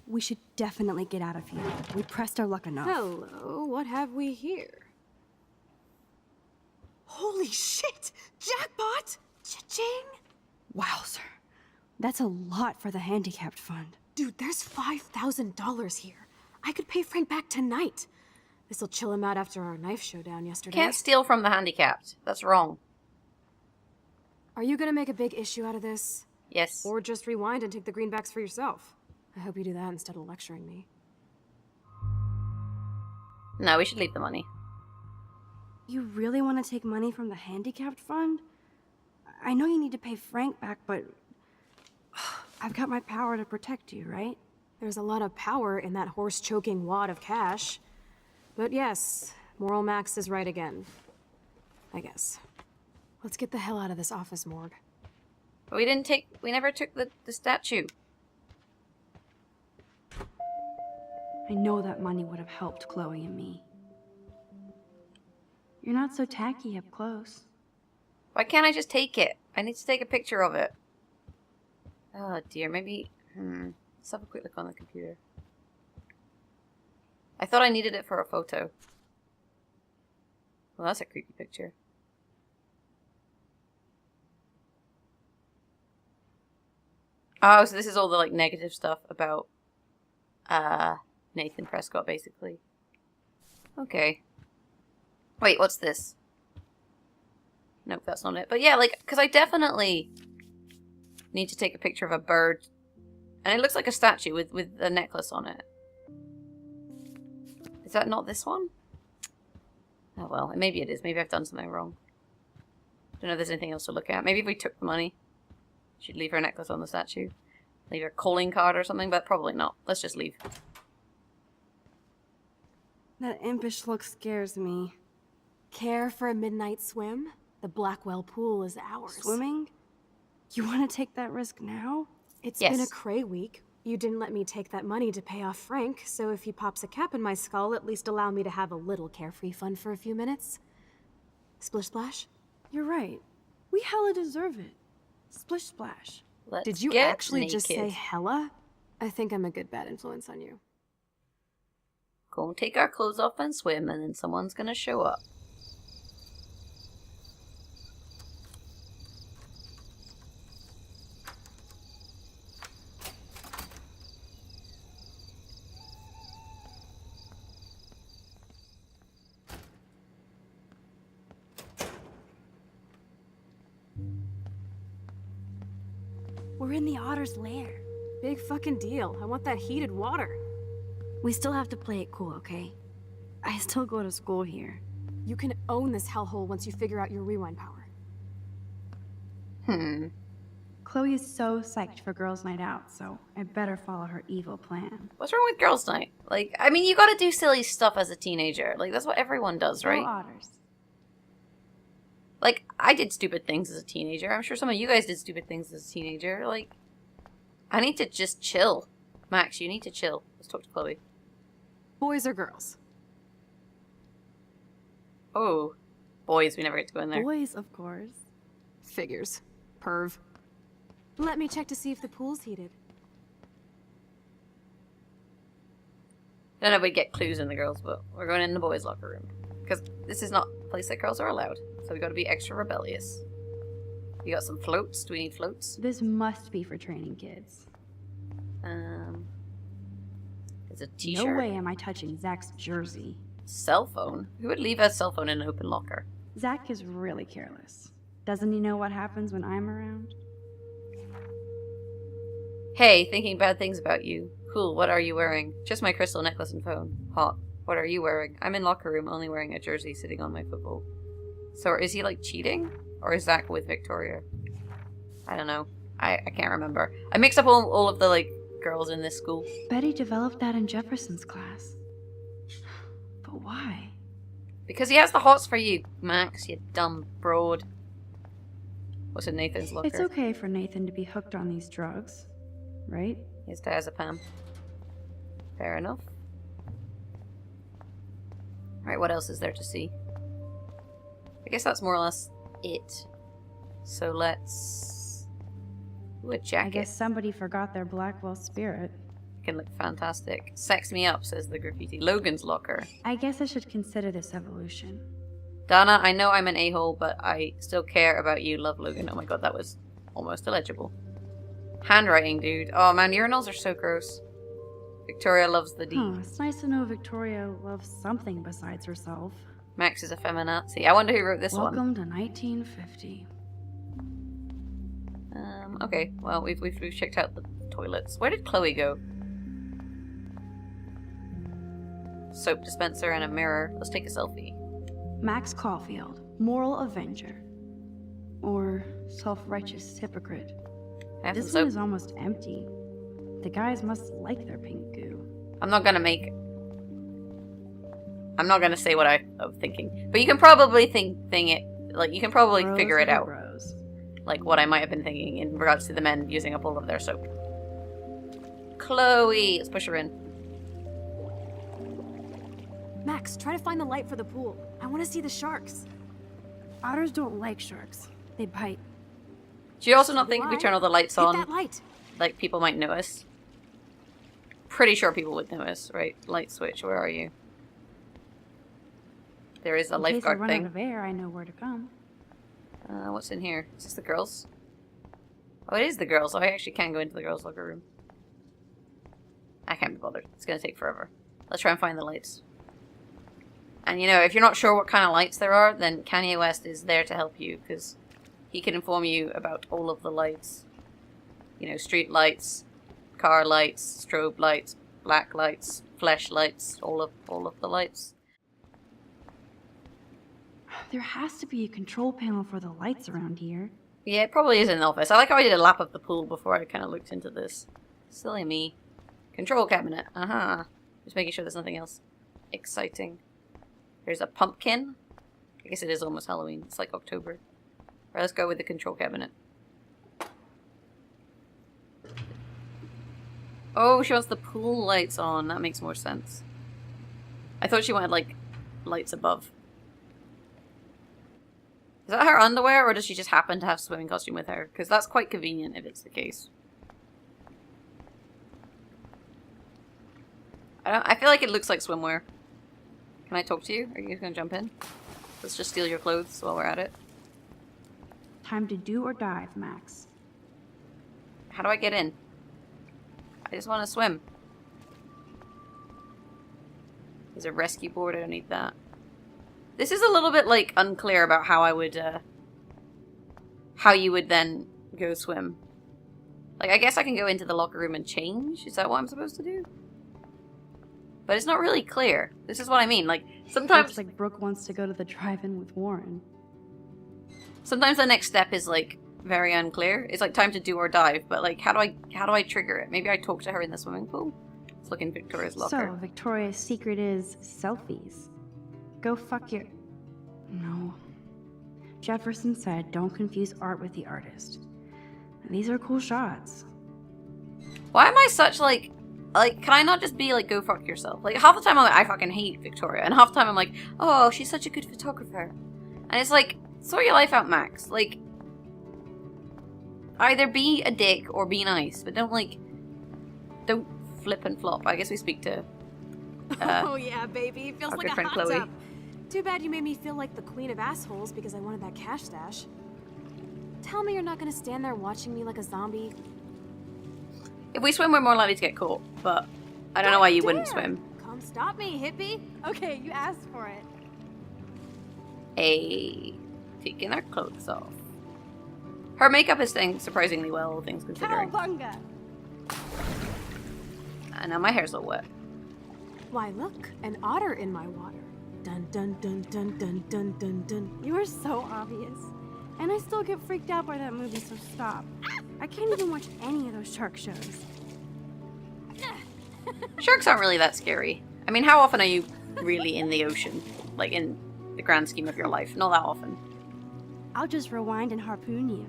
We should definitely get out of here. We pressed our luck enough. Hello, what have we here? Holy shit! Jackpot! Cha-ching! Wowzer. That's a lot for the handicapped fund. Dude, there's $5,000 here. I could pay Frank back tonight. This'll chill him out after our knife showdown yesterday. Can't steal from the handicapped. That's wrong. Are you gonna make a big issue out of this? Yes. Or just rewind and take the greenbacks for yourself? I hope you do that instead of lecturing me. No, we should leave the money. You really want to take money from the handicapped fund? I know you need to pay Frank back, but I've got my power to protect you, right? There's a lot of power in that horse-choking wad of cash. But yes, Moral Max is right again. I guess. Let's get the hell out of this office morgue. But we never took the statue. I know that money would have helped Chloe and me. You're not so tacky up close. Why can't I just take it? I need to take a picture of it. Oh dear, maybe... Let's have a quick look on the computer. I thought I needed it for a photo. Well, that's a creepy picture. Oh, so this is all the, like, negative stuff about, Nathan Prescott, basically. Okay. Wait, what's this? Nope, that's not it. But yeah, like, because I definitely need to take a picture of a bird. And it looks like a statue with a necklace on it. Is that not this one? Oh well, maybe it is. Maybe I've done something wrong. Don't know if there's anything else to look at. Maybe if we took the money, she'd leave her necklace on the statue. Leave her calling card or something, but probably not. Let's just leave. That impish look scares me. Care for a midnight swim? The Blackwell pool is ours. Swimming? You want to take that risk now? It's been a cray week. You didn't let me take that money to pay off Frank, so if he pops a cap in my skull, at least allow me to have a little carefree fun for a few minutes. Splish splash? You're right. We hella deserve it. Splish splash. Did you actually just say hella? I think I'm a good bad influence on you. Go and take our clothes off and swim, and then someone's gonna show up. We're in the otter's lair. Big fucking deal. I want that heated water. We still have to play it cool, okay? I still go to school here. You can own this hellhole once you figure out your rewind power. Chloe is so psyched for girls' night out, so I better follow her evil plan. What's wrong with girls' night? Like, I mean, you gotta do silly stuff as a teenager. Like, that's what everyone does, right? Go otters. Like, I did stupid things as a teenager. I'm sure some of you guys did stupid things as a teenager. Like, I need to just chill. Max, you need to chill. Let's talk to Chloe. Boys or girls? Oh. Boys, we never get to go in there. Boys, of course. Figures. Perv. Let me check to see if the pool's heated. I don't know if we'd get clues in the girls, but we're going in the boys' locker room. Because this is not a place that girls are allowed. So we gotta be extra rebellious. You got some floats? Do we need floats? This must be for training kids. There's a t-shirt. No way am I touching Zach's jersey. Cell phone? Who would leave a cell phone in an open locker? Zach is really careless. Doesn't he know what happens when I'm around? Hey, thinking bad things about you. Cool, what are you wearing? Just my crystal necklace and phone. Hot. What are you wearing? I'm in locker room, only wearing a jersey, sitting on my football. So is he, like, cheating? Or is Zach with Victoria? I don't know. I can't remember. I mix up all of the, like, girls in this school. Betty developed that in Jefferson's class. But why? Because he has the hots for you, Max, you dumb broad. What's in Nathan's locker? It's okay for Nathan to be hooked on these drugs, right? His diazepam. Fair enough. Alright, what else is there to see? I guess that's more or less it. So let's... Ooh, a jacket. I guess somebody forgot their Blackwell spirit. Can look fantastic. Sex me up, says the graffiti. Logan's locker. I guess I should consider this evolution. Donna, I know I'm an a-hole, but I still care about you. Love, Logan. Oh my god, that was almost illegible. Handwriting, dude. Oh man, urinals are so gross. Victoria loves the D. Huh, it's nice to know Victoria loves something besides herself. Max is a feminazi. I wonder who wrote this one. Welcome to 1950. Okay. Well, we've checked out the toilets. Where did Chloe go? Soap dispenser and a mirror. Let's take a selfie. Max Caulfield, moral avenger. Or self-righteous hypocrite. This one is almost empty. The guys must like their pink goo. I'm not gonna say what I'm thinking, but you can probably thing it, like, you can probably Bros figure it will be out. bros. Like, what I might have been thinking in regards to the men using up all of their soap. Chloe! Let's push her in. Max, try to find the light for the pool. I want to see the sharks. Otters don't like sharks. They bite. Do you also not think if we turn all the lights Hit on, that light. like, people might notice? Pretty sure people would notice, right? Light switch, where are you? There is a In case I lifeguard run thing. out of air, I know where to come. What's in here? Is this the girls? Oh, it is the girls. Oh, I actually can go into the girls' locker room. I can't be bothered. It's gonna take forever. Let's try and find the lights. And you know, if you're not sure what kind of lights there are, then Kanye West is there to help you, because he can inform you about all of the lights. You know, street lights, car lights, strobe lights, black lights, flashlights, all of the lights. There has to be a control panel for the lights around here. Yeah, it probably is in the office. I like how I did a lap of the pool before I kind of looked into this. Silly me. Control cabinet. Just making sure there's nothing else exciting. There's a pumpkin. I guess it is almost Halloween. It's like October. Alright, let's go with the control cabinet. Oh, she wants the pool lights on. That makes more sense. I thought she wanted, like, lights above. Is that her underwear, or does she just happen to have a swimming costume with her? Because that's quite convenient if it's the case. I feel like it looks like swimwear. Can I talk to you? Are you gonna jump in? Let's just steal your clothes while we're at it. Time to do or dive, Max. How do I get in? I just want to swim. There's a rescue board. I don't need that. This is a little bit, like, unclear about how I would, how you would then go swim. Like, I guess I can go into the locker room and change? Is that what I'm supposed to do? But it's not really clear. This is what I mean. Like, sometimes... Looks like Brooke wants to go to the drive-in with Warren. Sometimes the next step is, like, very unclear. It's like time to do or dive, but, like, how do I trigger it? Maybe I talk to her in the swimming pool? Let's look in Victoria's locker. So, Victoria's secret is selfies. Go fuck your... No. Jefferson said, don't confuse art with the artist. These are cool shots. Why am I such, like, can I not just be like, go fuck yourself? Like, half the time I'm like, I fucking hate Victoria. And half the time I'm like, oh, she's such a good photographer. And it's like, sort your life out, Max. Like, either be a dick or be nice. But don't, like, don't flip and flop. I guess we speak to oh yeah, baby. Feels our like good a friend hot Chloe. tub. Too bad you made me feel like the queen of assholes because I wanted that cash stash. Tell me you're not gonna stand there watching me like a zombie. If we swim, we're more likely to get caught. But I don't know why you wouldn't swim. Come stop me, hippie. Okay, you asked for it. Hey, taking our clothes off. Her makeup is staying surprisingly well, all things considering. Cowabunga! And now my hair's all wet. Why look, an otter in my water. Dun dun dun dun dun dun dun dun. You are so obvious. And I still get freaked out by that movie, so stop. I can't even watch any of those shark shows. Sharks aren't really that scary. I mean, how often are you really in the ocean? Like, in the grand scheme of your life? Not that often. I'll just rewind and harpoon you.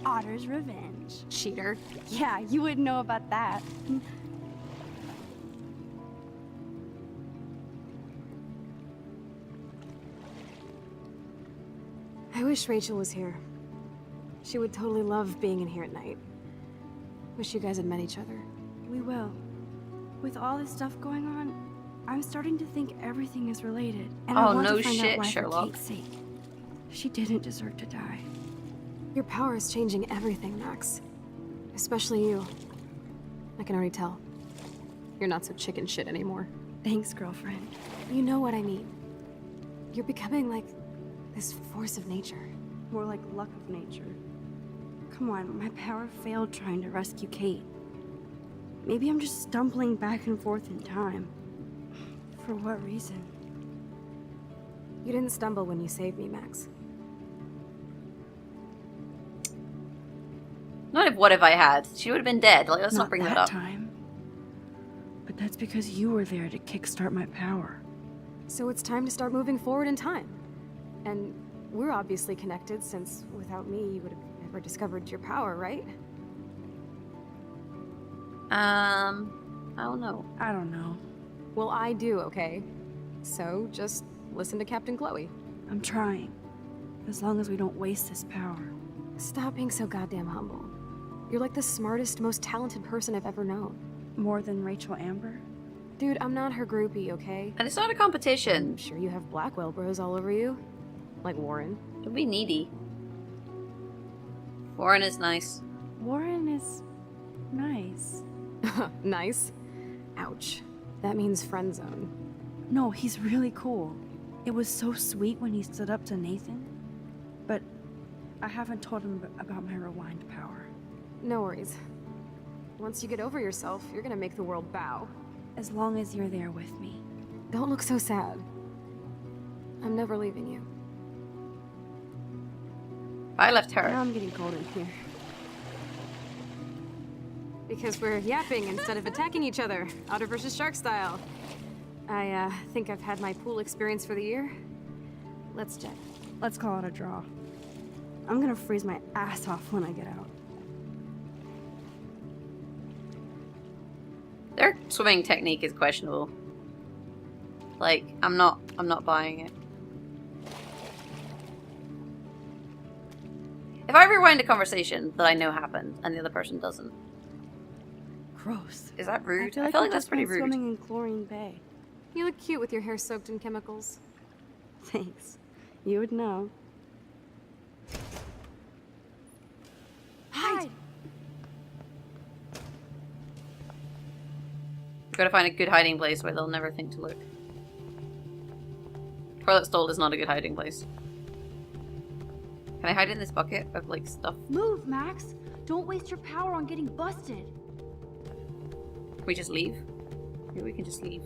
Otter's revenge. Cheater. Yeah, you wouldn't know about that. I wish Rachel was here. She would totally love being in here at night. Wish you guys had met each other. We will. With all this stuff going on, I'm starting to think everything is related. And I Oh, want no to find shit, out why Sherlock. for Kate's sake. She didn't deserve to die. Your power is changing everything, Max. Especially you. I can already tell. You're not so chicken shit anymore. Thanks, girlfriend. You know what I mean. You're becoming like this force of nature. More like luck of nature. Come on, my power failed trying to rescue Kate. Maybe I'm just stumbling back and forth in time. For what reason? You didn't stumble when you saved me, Max. Not if what if I had. She would have been dead. Like, let's not bring that up. Time. But that's because you were there to kickstart my power. So it's time to start moving forward in time. And we're obviously connected, since without me, you would have never discovered your power, right? I don't know. I don't know. Well, I do, okay? So just listen to Captain Chloe. I'm trying. As long as we don't waste this power. Stop being so goddamn humble. You're like the smartest, most talented person I've ever known. More than Rachel Amber? Dude, I'm not her groupie, okay? And it's not a competition. I'm sure you have Blackwell bros all over you. Like Warren. Don't be needy. Warren is nice. Warren is nice. Nice? Ouch. That means friend zone. No, he's really cool. It was so sweet when he stood up to Nathan. But I haven't told him about my rewind power. No worries. Once you get over yourself, you're gonna make the world bow. As long as you're there with me. Don't look so sad. I'm never leaving you. I left her. Now I'm getting cold in here. Because we're yapping instead of attacking each other. Otter versus shark style. I think I've had my pool experience for the year. Let's check. Let's call it a draw. I'm gonna freeze my ass off when I get out. Their swimming technique is questionable. Like, I'm not buying it. If I rewind a conversation that I know happened and the other person doesn't, Gross. is that rude? I I feel like we that's just pretty went rude. Swimming in Chlorine Bay. You look cute with your hair soaked in chemicals. Thanks. You would know. Hide! Gotta find a good hiding place where they'll never think to look. Toilet stall is not a good hiding place. Can I hide in this bucket of, like, stuff? Move, Max! Don't waste your power on getting busted. Can we just leave? Maybe we can just leave.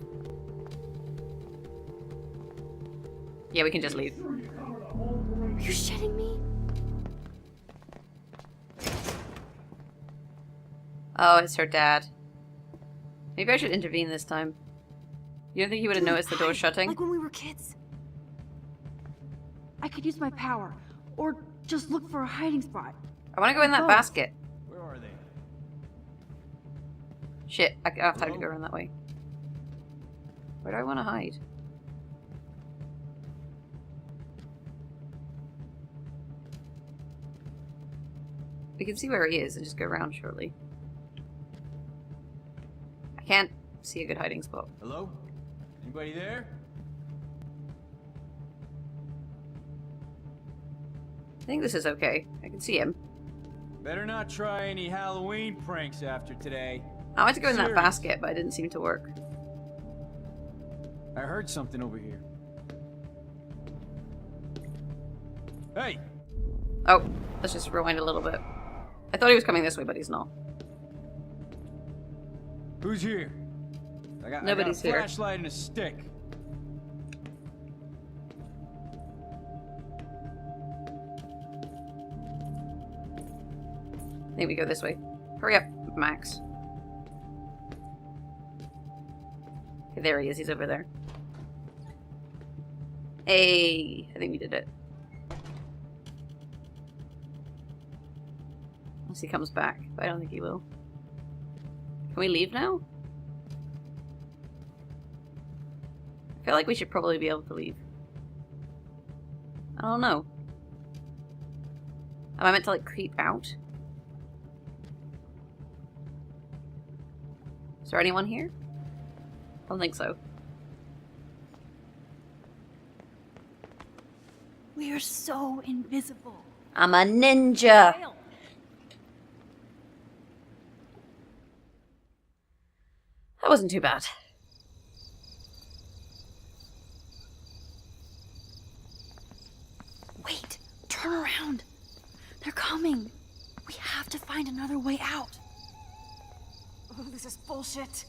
Yeah, we can just leave. Are you shitting me? Oh, it's her dad. Maybe I should intervene this time. You don't think he would have noticed the door shutting? Like when we were kids. I could use my power. Or just look for a hiding spot. I want to go in that basket. Where are they? Shit, I don't have time to go around that way. Where do I want to hide? We can see where he is and just go around, surely. I can't see a good hiding spot. Hello? Anybody there? I think this is okay. I can see him. Better not try any Halloween pranks after today. I wanted to go in that Serious. basket, but it didn't seem to work. I heard something over here. Hey! Oh, let's just rewind a little bit. I thought he was coming this way, but he's not. Who's here? Nobody's I got a here. flashlight and a stick. I think we go this way. Hurry up, Max. Okay, there he is. He's over there. Hey, I think we did it. Unless he comes back, but I don't think he will. Can we leave now? I feel like we should probably be able to leave. I don't know. Am I meant to, like, creep out? Is there anyone here? Don't think so. We are so invisible. I'm a ninja! That wasn't too bad. Wait, turn around. They're coming. We have to find another way out. Oh, this is bullshit.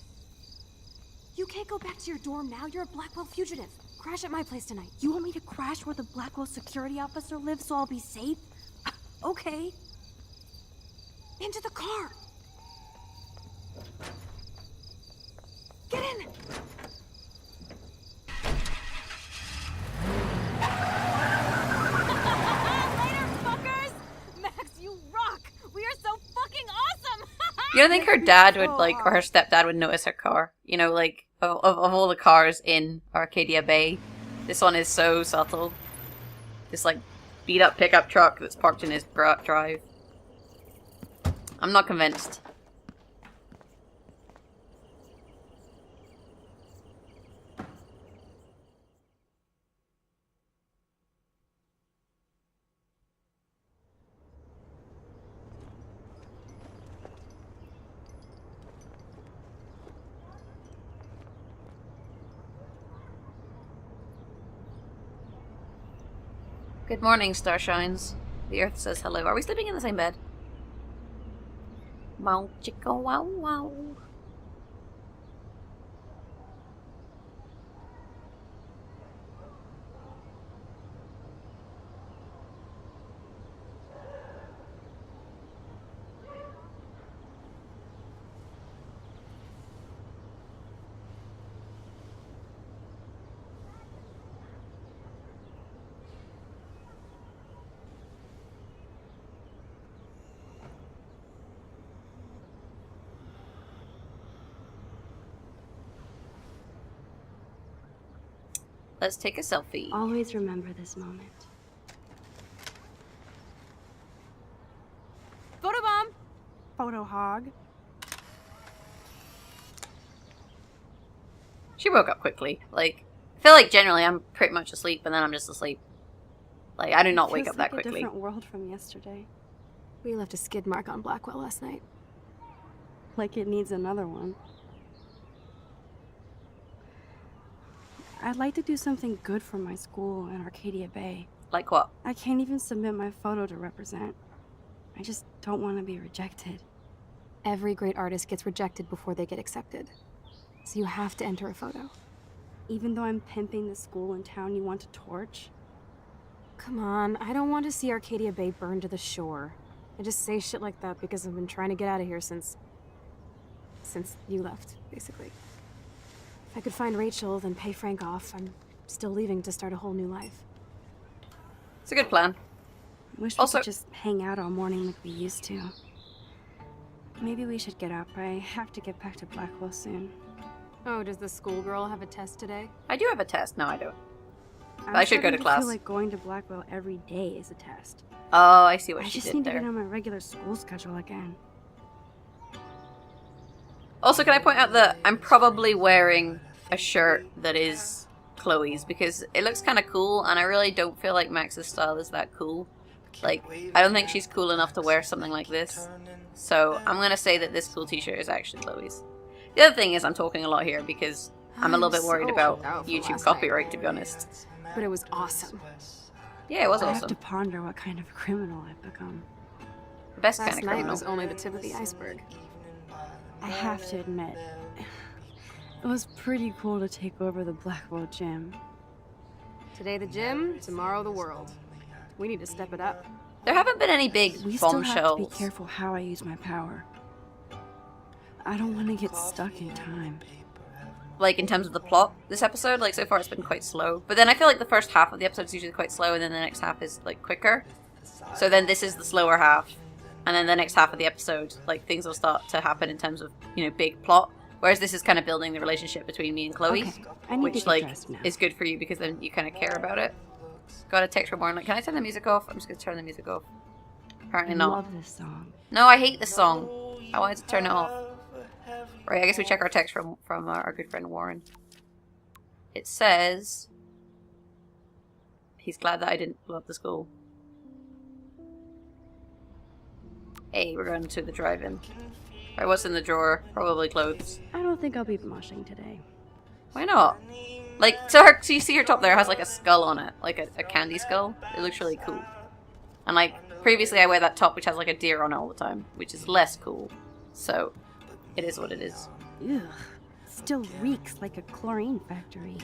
You can't go back to your dorm now. You're a Blackwell fugitive. Crash at my place tonight. You want me to crash where the Blackwell security officer lives so I'll be safe? Okay. Into the car. Get in! Later, fuckers! Max, you rock! We are so fucking awesome! You don't think her dad would, like, or her stepdad would notice her car? You know, like, of all the cars in Arcadia Bay, this one is so subtle. This, like, beat-up pickup truck that's parked in his drive. I'm not convinced. Good morning, Starshines. The Earth says hello. Are we sleeping in the same bed? Wow, chicka, wow, wow. Let's take a selfie. Always remember this moment. Photobomb! Photo hog. She woke up quickly. Like, I feel like generally I'm pretty much asleep and then I'm just asleep. Like, I do not wake up that Feels like quickly. a different world from yesterday. We left a skid mark on Blackwell last night. Like it needs another one. I'd like to do something good for my school in Arcadia Bay. Like what? I can't even submit my photo to represent. I just don't want to be rejected. Every great artist gets rejected before they get accepted. So you have to enter a photo. Even though I'm pimping the school in town you want to torch? Come on, I don't want to see Arcadia Bay burned to the shore. I just say shit like that because I've been trying to get out of here since you left, basically. If I could find Rachel, then pay Frank off, I'm still leaving to start a whole new life. It's a good plan. Wish Also- we could just hang out all morning like we used to. Maybe we should get up. I have to get back to Blackwell soon. Oh, does the schoolgirl have a test today? I do have a test. No, I don't. I'm I should go to starting class. feel like going to Blackwell every day is a test. Oh, I see what I she just did need to there. get on my regular school schedule again. Also, can I point out that I'm probably wearing a shirt that is Chloe's because it looks kind of cool, and I really don't feel like Max's style is that cool. Like, I don't think she's cool enough to wear something like this. So, I'm going to say that this cool t-shirt is actually Chloe's. The other thing is I'm talking a lot here because I'm a little bit worried so about out for YouTube last copyright, night. to be honest. But it was awesome. Yeah, it was I have awesome. to ponder what kind of criminal I've become. The best Last kind of night criminal. was only the tip of the iceberg. I have to admit, it was pretty cool to take over the Blackwell gym. Today the gym, tomorrow the world. We need to step it up. There haven't been any big We still have to be bombshells. careful how I use my power. I don't want to get stuck in time. Like, in terms of the plot this episode, like, so far it's been quite slow. But then I feel like the first half of the episode is usually quite slow, and then the next half is, like, quicker. So then this is the slower half. And then the next half of the episode, like, things will start to happen in terms of, you know, big plot. Whereas this is kind of building the relationship between me and Chloe. Okay, I need to Which, get like, dressed now. is good for you because then you kind of care about it. Got a text from Warren, like, can I turn the music off? I'm just going to turn the music off. Apparently I not. love this song. No, I hate this song. I wanted to turn it off. Right, I guess we check our text from our good friend Warren. It says he's glad that I didn't blow up the school. Hey, we're going to the drive-in. Right, what's in the drawer? Probably clothes. I don't think I'll be moshing today. Why not? Like, so you see her top there has like a skull on it, like a candy skull. It looks really cool. And like, previously I wear that top which has like a deer on it all the time, which is less cool. So, it is what it is. Ugh. Still reeks like a chlorine factory.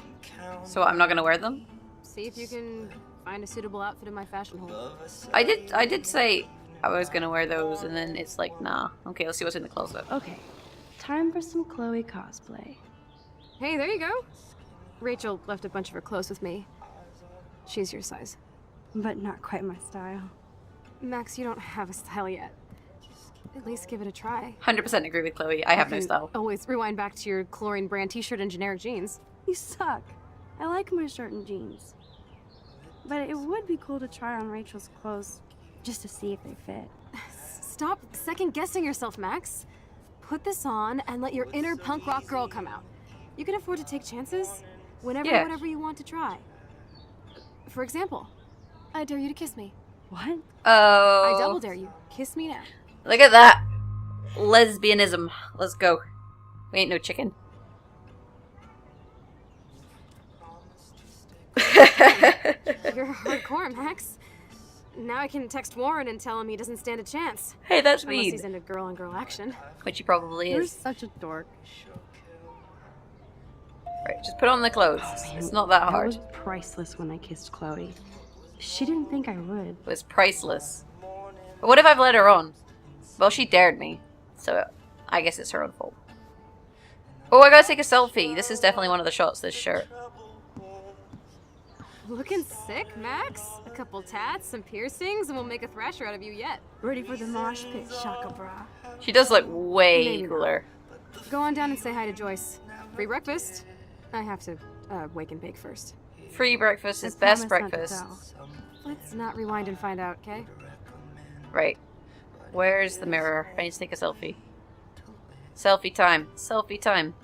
So I'm not gonna wear them? See if you can find a suitable outfit in my fashion hole. I did say I was gonna wear those, and then it's like, nah. Okay, let's see what's in the closet. Okay, time for some Chloe cosplay. Hey, there you go. Rachel left a bunch of her clothes with me. She's your size. But not quite my style. Max, you don't have a style yet. At least give it a try. 100% agree with Chloe. I have no You can style. always rewind back to your chlorine brand t-shirt and generic jeans. You suck. I like my shirt and jeans. But it would be cool to try on Rachel's clothes just to see if they fit. Stop second-guessing yourself, Max. Put this on and let your inner punk rock girl come out. You can afford to take chances whenever and whatever you want to try. For example, I dare you to kiss me. What? Oh. I double dare you. Kiss me now. Look at that. Lesbianism. Let's go. We ain't no chicken. You're hardcore, Max. Now I can text Warren and tell him he doesn't stand a chance. Hey, that's Unless mean. he's into girl-on-girl action. Which he probably You're is. such a dork. Right, just put on the clothes. It's not that hard. That was priceless when I kissed Chloe. She didn't think I would. It was priceless. But what if I've led her on? Well, she dared me. So I guess it's her own fault. Oh, I gotta take a selfie. This is definitely one of the shots, this shirt. Looking sick, Max. A couple tats, some piercings, and we'll make a thrasher out of you yet. Ready for the mosh pit, Shaka Bra. She does look way Maybe cooler. Go on down and say hi to Joyce. Free breakfast. I have to wake and bake first. Free breakfast is I best promise not to breakfast. tell. Let's not rewind and find out, okay? Right. Where's the mirror? I need to take a selfie. Selfie time. Selfie time.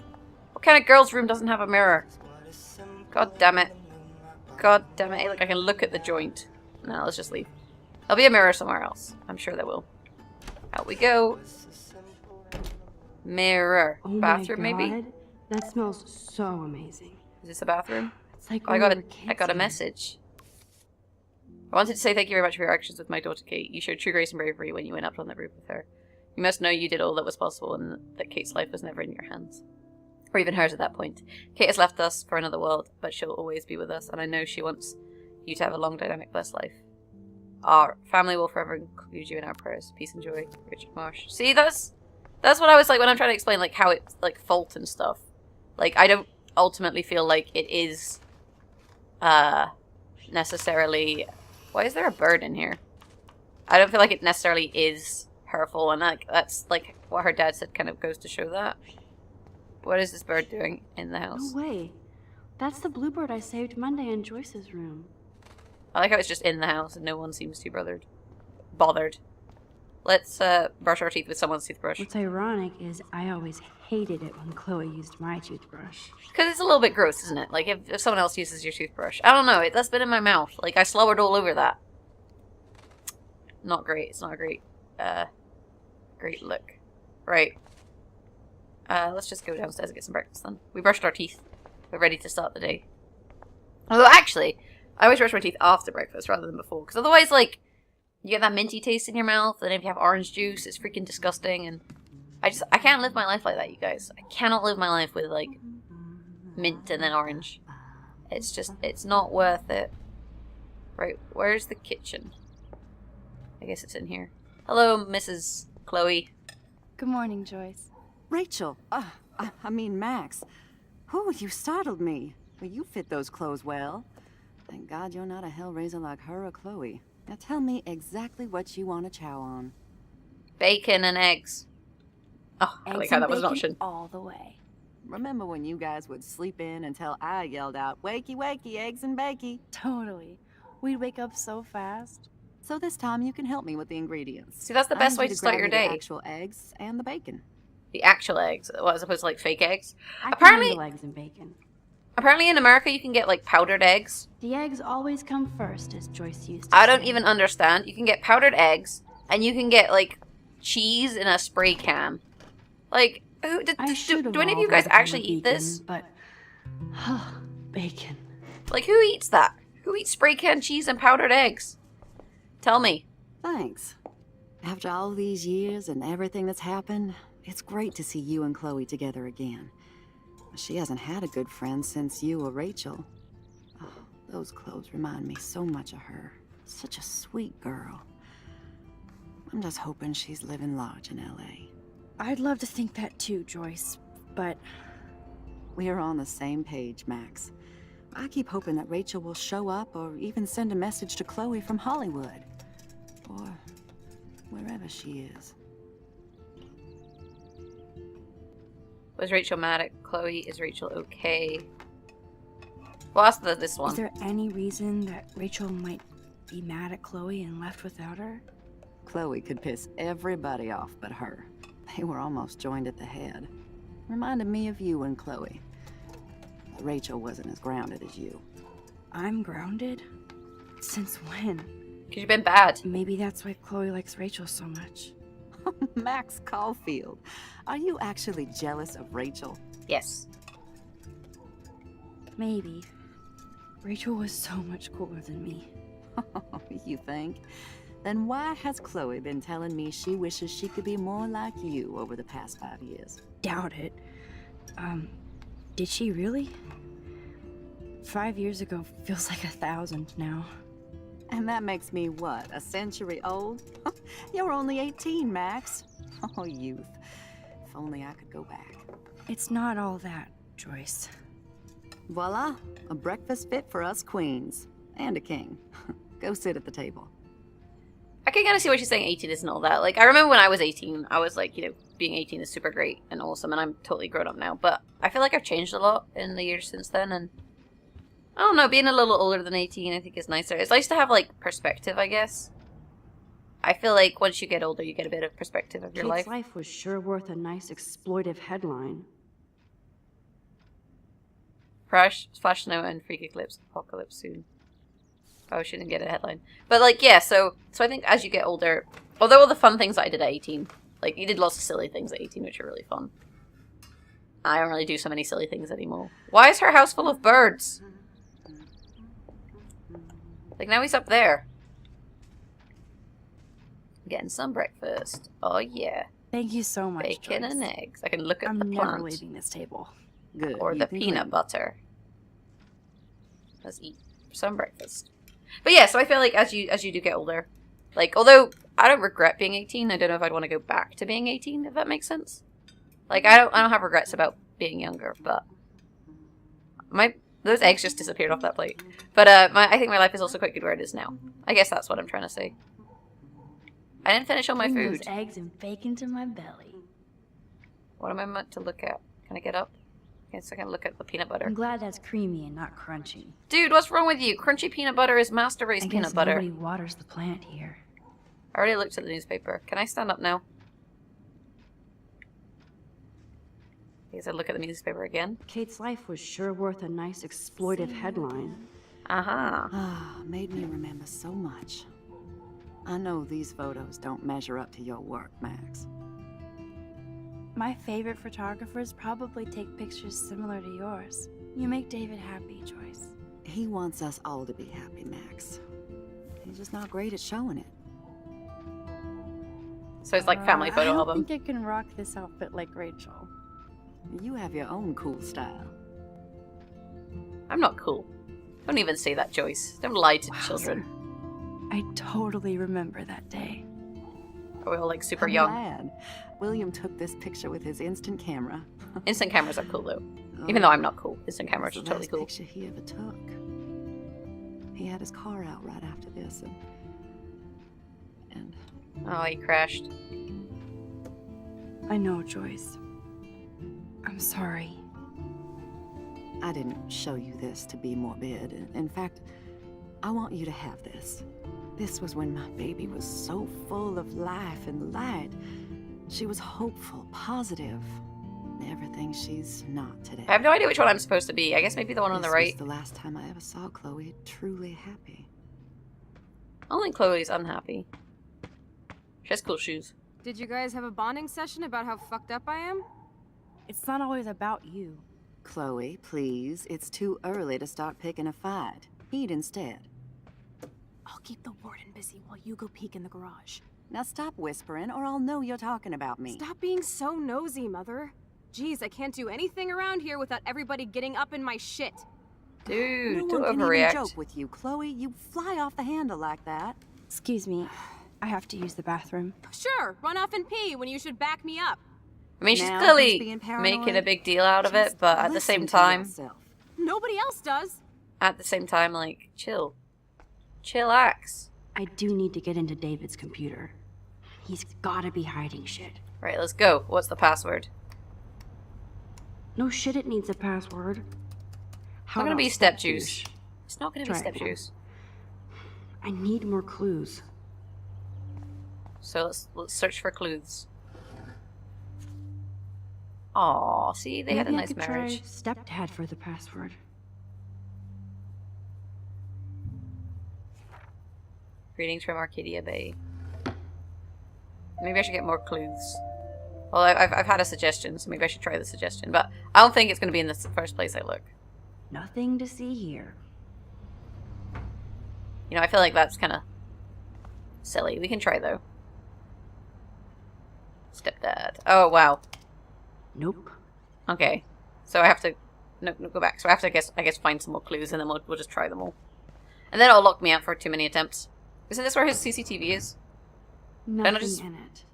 What kind of girl's room doesn't have a mirror? God damn it. God damn it. Look, I can look at the joint. No, let's just leave. There'll be a mirror somewhere else. I'm sure there will. Out we go. Mirror. Oh Bathroom, my God. maybe? That smells so amazing. Is this a bathroom? It's like Oh, I when got we a were kids I got a here. message. I wanted to say thank you very much for your actions with my daughter Kate. You showed true grace and bravery when you went up on the roof with her. You must know you did all that was possible and that Kate's life was never in your hands. Or even hers at that point. Kate has left us for another world, but she'll always be with us, and I know she wants you to have a long, dynamic, blessed life. Our family will forever include you in our prayers. Peace and joy, Richard Marsh. See, that's what I was like when I'm trying to explain like how it's like fault and stuff. Like, I don't ultimately feel like it is necessarily... Why is there a bird in here? I don't feel like it necessarily is hurtful, and that's like what her dad said kind of goes to show that. What is this bird doing in the house? No way. That's the bluebird I saved Monday in Joyce's room. I like how it's just in the house and no one seems too bothered. Let's brush our teeth with someone's toothbrush. What's ironic is I always hated it when Chloe used my toothbrush. Because it's a little bit gross, isn't it? Like, if someone else uses your toothbrush. I don't know, that's been in my mouth. Like, I slobbered all over that. Not great. It's not a great look. Right. Let's just go downstairs and get some breakfast then. We brushed our teeth. We're ready to start the day. Although, actually, I always brush my teeth after breakfast rather than before. Because otherwise, like, you get that minty taste in your mouth, and if you have orange juice, it's freaking disgusting, and I can't live my life like that, you guys. I cannot live my life with, like, mint and then orange. It's just, it's not worth it. Right, where's the kitchen? I guess it's in here. Hello, Mrs. Chloe. Good morning, Joyce. Rachel, I mean Max. You startled me. Well, you fit those clothes well. Thank God you're not a hellraiser like her or Chloe. Now tell me exactly what you want to chow on. Bacon and eggs. Oh, I like how that was an option. All the way. Remember when you guys would sleep in until I yelled out, "Wakey, wakey, eggs and bakey"? Totally. We'd wake up so fast. So this time you can help me with the ingredients. See, that's the best I way need to start grab your me the day. actual eggs and the bacon. The actual eggs, well, as opposed to, like, fake eggs. I Apparently- can handle eggs and bacon. Apparently in America you can get, like, powdered eggs. The eggs always come first, as Joyce used to I don't say. even understand. You can get powdered eggs, and you can get, like, cheese in a spray can. Like, who, do any of you guys actually eat this? But, bacon. Like, who eats that? Who eats spray can cheese and powdered eggs? Tell me. Thanks. After all these years and everything that's happened, it's great to see you and Chloe together again. She hasn't had a good friend since you or Rachel. Oh, those clothes remind me so much of her. Such a sweet girl. I'm just hoping she's living large in LA. I'd love to think that too, Joyce, but We're on the same page, Max. I keep hoping that Rachel will show up or even send a message to Chloe from Hollywood. Or wherever she is. Was Rachel mad at Chloe? Is Rachel okay? Well, ask this one. Is there any reason that Rachel might be mad at Chloe and left without her? Chloe could piss everybody off but her. They were almost joined at the head. Reminded me of you and Chloe. Rachel wasn't as grounded as you. I'm grounded? Since when? Because you've been bad. Maybe that's why Chloe likes Rachel so much. Max Caulfield, are you actually jealous of Rachel? Yes. Maybe. Rachel was so much cooler than me. You think? Then why has Chloe been telling me she wishes she could be more like you over the past 5 years? Doubt it. Did she really? 5 years ago feels like 1,000 now. And that makes me what, a century old? You're only 18, Max. Oh, youth. If only I could go back. It's not all that, Joyce. Voila, a breakfast fit for us queens. And a king. Go sit at the table. I can kind of see what she's saying 18 isn't all that. Like, I remember when I was 18, I was like, you know, being 18 is super great and awesome, and I'm totally grown up now. But I feel like I've changed a lot in the years since then, and I don't know, being a little older than 18 I think is nicer. It's nice to have, like, perspective, I guess. I feel like once you get older, you get a bit of perspective of your Kate's life. life was sure worth a nice exploitive headline. Flash Snow and Freak Eclipse Apocalypse soon. Oh, she didn't get a headline. But, like, yeah, so I think as you get older, although all the fun things that I did at 18, like, you did lots of silly things at 18, which are really fun. I don't really do so many silly things anymore. Why is her house full of birds? Like, now he's up there. Getting some breakfast. Oh, yeah. Thank you so much, Bacon Joyce. and eggs. I can look at I'm the never plant. leaving this table. Good. Or you the can peanut clean. butter. Let's eat some breakfast. But yeah, so I feel like as you do get older, like, although I don't regret being 18, I don't know if I'd want to go back to being 18, if that makes sense. Like, I don't have regrets about being younger, but those eggs just disappeared off that plate. But I think my life is also quite good where it is now. I guess that's what I'm trying to say. I didn't finish all my Bring food. those eggs and bacon to my belly. What am I meant to look at? Can I get up? Yes, I can look at the peanut butter. I'm glad that's creamy and not crunchy. Dude, what's wrong with you? Crunchy peanut butter is master race I peanut guess butter. nobody waters the plant here. I already looked at the newspaper. Can I stand up now? I guess I'd look at the newspaper again. Kate's life was sure worth a nice exploitive headline. Uh-huh. Ah, made me remember so much. I know these photos don't measure up to your work, Max. My favorite photographers probably take pictures similar to yours. You make David happy, Joyce. He wants us all to be happy, Max. He's just not great at showing it. So it's like family photo I don't album. think I can rock this outfit like Rachel. You have your own cool style. I'm not cool. Don't even say that, Joyce. Don't lie to children. I totally remember that day. Are we all like super I'm young? glad. William took this picture with his instant camera. Instant cameras are cool though. Even though I'm not cool. Instant cameras are It's the totally last cool. picture he ever took. He had his car out right after this, and Oh, he crashed. I know, Joyce. I'm sorry. I didn't show you this to be morbid. In fact, I want you to have this. This was when my baby was so full of life and light. She was hopeful, positive. Everything she's not today. I have no idea which one I'm supposed to be. I guess maybe the one on the This right. was the last time I ever saw Chloe truly happy. I don't think Chloe's unhappy. She has cool shoes. Did you guys have a bonding session about how fucked up I am? It's not always about you. Chloe, please. It's too early to start picking a fight. Eat instead. I'll keep the warden busy while you go peek in the garage. Now stop whispering, or I'll know you're talking about me. Stop being so nosy, Mother. Jeez, I can't do anything around here without everybody getting up in my shit. Dude, No don't one can even overreact. joke with you, Chloe. You fly off the handle like that. Excuse me. I have to use the bathroom. Sure, run off and pee when you should back me up. I mean, she's Now clearly who's being making a paranoid? big deal out of it, Just but at the listen same to time, yourself. Nobody else does. like, chill. Chillax. I do need to get into David's computer. He's gotta be hiding shit. Right, let's go. What's the password? No shit, it needs a password. It's not gonna be step juice. It's not gonna be Try step again. juice. I need more clues. So let's search for clues. Aw, see, they had a Maybe I nice could marriage. try stepdad for the password. Greetings from Arcadia Bay. Maybe I should get more clues. Well, I've had a suggestion, so maybe I should try the suggestion. But I don't think it's going to be in the first place I look. Nothing to see here. You know, I feel like that's kind of silly. We can try, though. Stepdad. Oh, wow. Nope. Okay. So I have to... No, go back. So I have to, I guess find some more clues, and then we'll just try them all. And then it'll lock me out for too many attempts. Isn't this where his CCTV is? Nothing just- in it.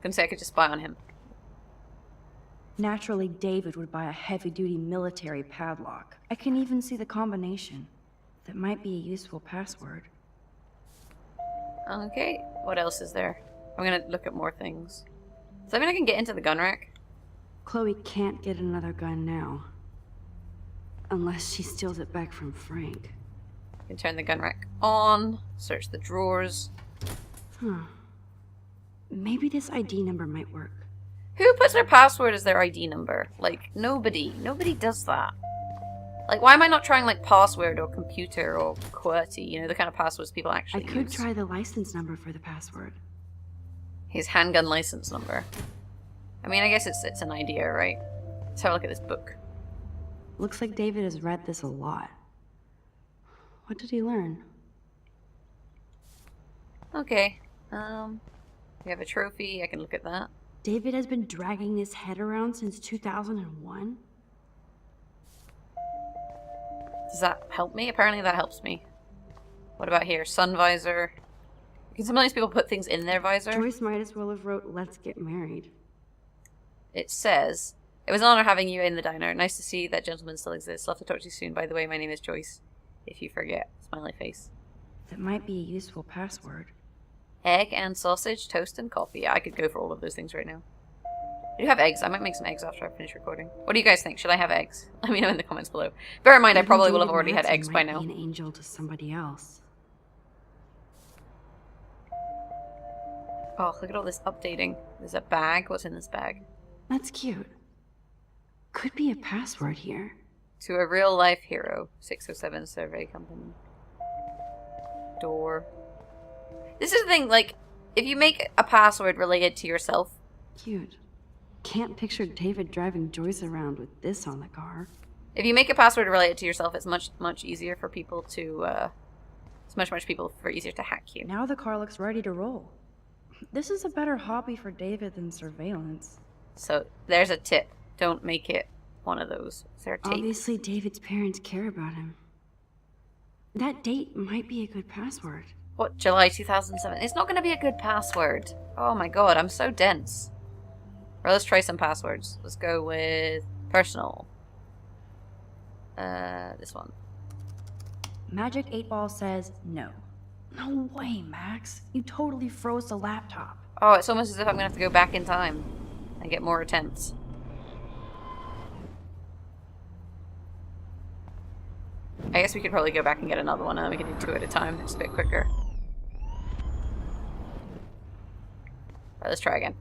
Gonna say I could just spy on him. Naturally, David would buy a heavy-duty military padlock. I can even see the combination. That might be a useful password. Okay. What else is there? I'm gonna look at more things. Does that mean I can get into the gun rack? Chloe can't get another gun now. Unless she steals it back from Frank. I can turn the gun rack on. Search the drawers. Huh. Maybe this ID number might work. Who puts their password as their ID number? Like, nobody. Nobody does that. Like, why am I not trying, like, password or computer or QWERTY? You know, the kind of passwords people I actually could use. try the license number for the password. His handgun license number. I mean, I guess it's an idea, right? Let's have a look at this book. Looks like David has read this a lot. What did he learn? Okay. We have a trophy. I can look at that. David has been dragging his head around since 2001? Does that help me? Apparently that helps me. What about here? Sun visor. Can some of these people put things in their visor? Joyce might as well have wrote, "Let's get married." It says, "It was an honor having you in the diner. Nice to see that gentleman still exists. Love to talk to you soon. By the way, my name is Joyce. If you forget." Smiley face. That might be a useful password. Egg and sausage, toast and coffee. I could go for all of those things right now. I do have eggs. I might make some eggs after I finish recording. What do you guys think? Should I have eggs? Let me know in the comments below. Bear in mind, I Even probably will have David already had Madsen eggs by might now. be an angel to somebody else. Oh, look at all this updating. There's a bag. What's in this bag? That's cute. Could be a password here. To a real life hero. 607 survey company. Door. This is the thing, like, if you make a password related to yourself. Cute. Can't picture David driving Joyce around with this on the car. If you make a password related to yourself, it's much easier for people to, it's much easier to hack you. Now the car looks ready to roll. This is a better hobby for David than surveillance. So, there's a tip. Don't make it one of those. Is there a tape? Obviously, David's parents care about him. That date might be a good password. What, July 2007? It's not going to be a good password. Oh my god, I'm so dense. Well, let's try some passwords. Let's go with personal. This one. Magic 8 Ball says no. No way, Max. You totally froze the laptop. Oh, it's almost as if I'm going to have to go back in time and get more attempts. I guess we could probably go back and get another one, and then we can do 2 at a time. It's a bit quicker. Alright, let's try again.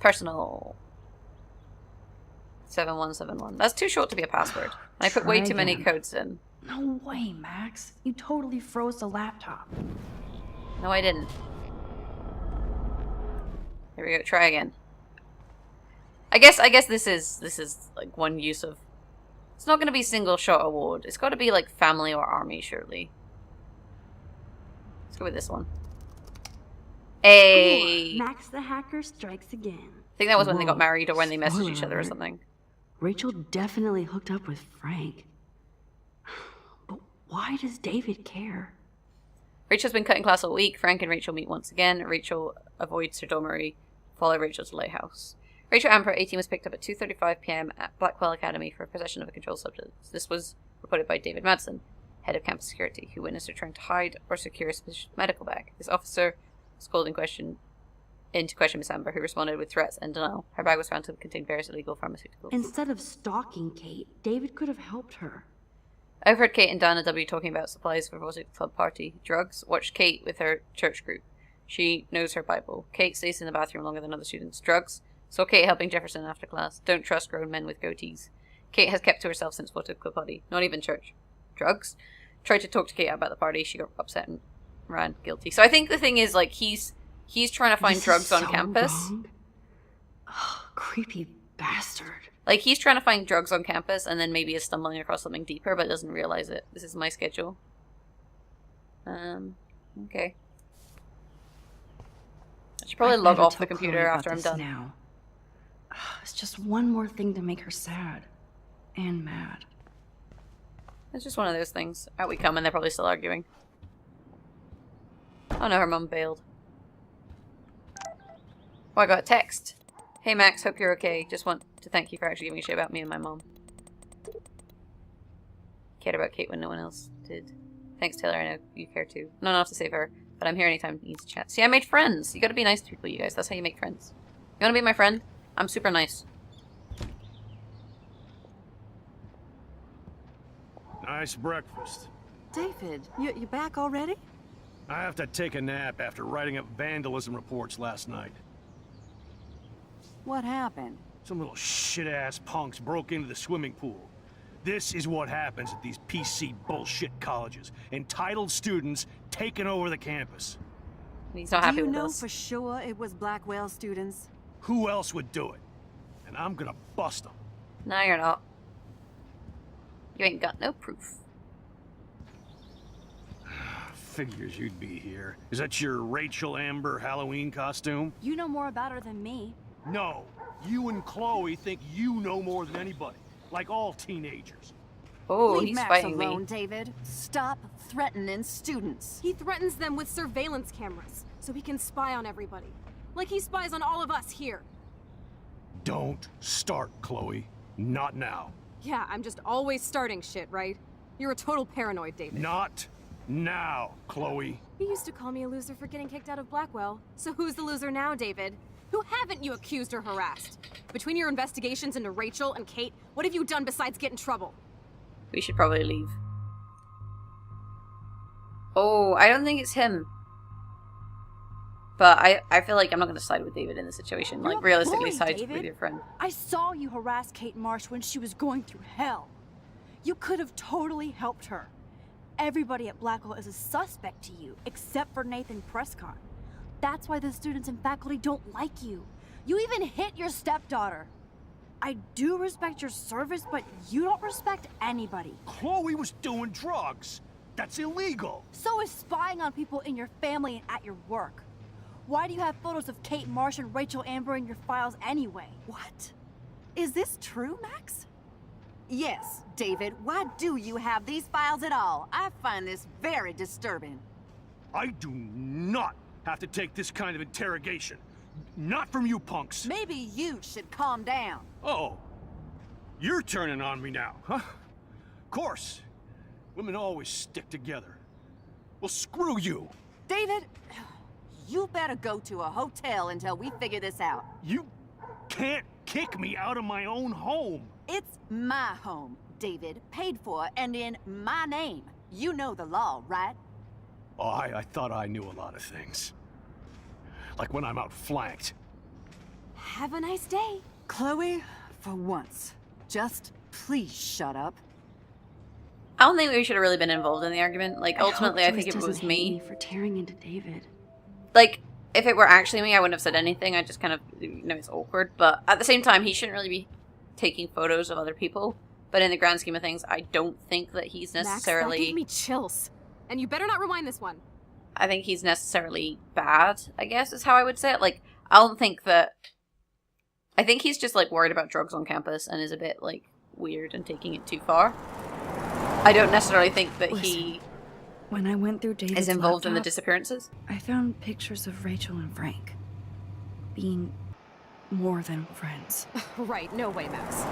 Personal. 7171. That's too short to be a password. I put way Try too many again. codes in. No way, Max. You totally froze the laptop. No, I didn't. Here we go. Try again. I guess this is like one use of. It's not going to be single shot award. It's got to be like family or army, surely. Let's go with this one. Hey. Ooh, Max the hacker strikes again. I think that was when they got Whoa, married or when they messaged spoiler each other or alert. something. Rachel definitely hooked up with Frank. But why does David care? Rachel's been cutting class all week. Frank and Rachel meet once again. Rachel avoids Sir Dormery, follow Rachel to the lighthouse. Rachel Amper, 18, was picked up at 2:35 p.m. at Blackwell Academy for possession of a controlled substance. This was reported by David Madsen, head of campus security, who witnessed her trying to hide or secure a suspicious medical bag. This officer was called into question Miss Amber, who responded with threats and denial. Her bag was found to contain various illegal pharmaceuticals. Instead of stalking Kate, David could have helped her. I've heard Kate and Dana W talking about supplies for Rosie's club party. Drugs. Watch Kate with her church group. She knows her Bible. Kate stays in the bathroom longer than other students. Drugs. Saw Kate helping Jefferson after class. Don't trust grown men with goatees. Kate has kept to herself since photo club party. Not even church. Drugs. Tried to talk to Kate about the party. She got upset and ran. Guilty. So I think the thing is, like, he's trying to find drugs on campus. Oh, creepy bastard. Like, he's trying to find drugs on campus and then maybe is stumbling across something deeper but doesn't realize it. This is my schedule. Okay. I should probably log off the computer after I'm done. Now. It's just one more thing to make her sad. And mad. It's just one of those things. Out we come and they're probably still arguing. Oh no, her mum bailed. Oh, I got a text. Hey Max, hope you're okay. Just want to thank you for actually giving a shit about me and my mom. Cared about Kate when no one else did. Thanks, Taylor. I know you care too. Not enough to save her, but I'm here anytime you need to chat. See, I made friends. You gotta be nice to people, you guys. That's how you make friends. You wanna be my friend? I'm super nice. Nice breakfast. David, you back already? I have to take a nap after writing up vandalism reports last night. What happened? Some little shit-ass punks broke into the swimming pool. This is what happens at these PC bullshit colleges. Entitled students taking over the campus. He's not happy with us. Do you know for sure it was Blackwell students? Who else would do it? And I'm gonna bust them. No, you're not. You ain't got no proof. Figures you'd be here. Is that your Rachel Amber Halloween costume? You know more about her than me. No. You and Chloe think you know more than anybody. Like all teenagers. Oh, Leave he's Max fighting alone, me. David. Stop threatening students. He threatens them with surveillance cameras, so he can spy on everybody. Like he spies on all of us here. Don't start, Chloe. Not now. Yeah, I'm just always starting shit, right? You're a total paranoid, David. Not now, Chloe. You used to call me a loser for getting kicked out of Blackwell. So who's the loser now, David? Who haven't you accused or harassed? Between your investigations into Rachel and Kate, what have you done besides get in trouble? We should probably leave. Oh, I don't think it's him. But I feel like I'm not going to side with David in this situation. Like, realistically, side with your friend. I saw you harass Kate Marsh when she was going through hell. You could have totally helped her. Everybody at Blackwell is a suspect to you, except for Nathan Prescott. That's why the students and faculty don't like you. You even hit your stepdaughter. I do respect your service, but you don't respect anybody. Chloe was doing drugs. That's illegal. So is spying on people in your family and at your work. Why do you have photos of Kate Marsh and Rachel Amber in your files anyway? What? Is this true, Max? Yes, David. Why do you have these files at all? I find this very disturbing. I do not have to take this kind of interrogation. Not from you punks. Maybe you should calm down. Oh, you're turning on me now, huh? Of course. Women always stick together. Well, screw you. David, you better go to a hotel until we figure this out. You can't kick me out of my own home. It's my home, David. Paid for and in my name. You know the law, right? Oh, I thought I knew a lot of things. Like when I'm outflanked. Have a nice day. Chloe, for once, just please shut up. I don't think we should have really been involved in the argument. Like, ultimately, I think if it was me for tearing into David. Like, if it were actually me, I wouldn't have said anything. I just kind of, it's awkward. But at the same time, he shouldn't really be taking photos of other people. But in the grand scheme of things, I don't think that he's necessarily... Max, that gave me chills. And you better not rewind this one. I think he's necessarily bad, I guess, is how I would say it. Like, I don't think that... I think he's just, like, worried about drugs on campus and is a bit, like, weird and taking it too far. I don't necessarily think that he When I went through David's is involved in the laptop, disappearances? I found pictures of Rachel and Frank being more than friends. Right, no way, Max.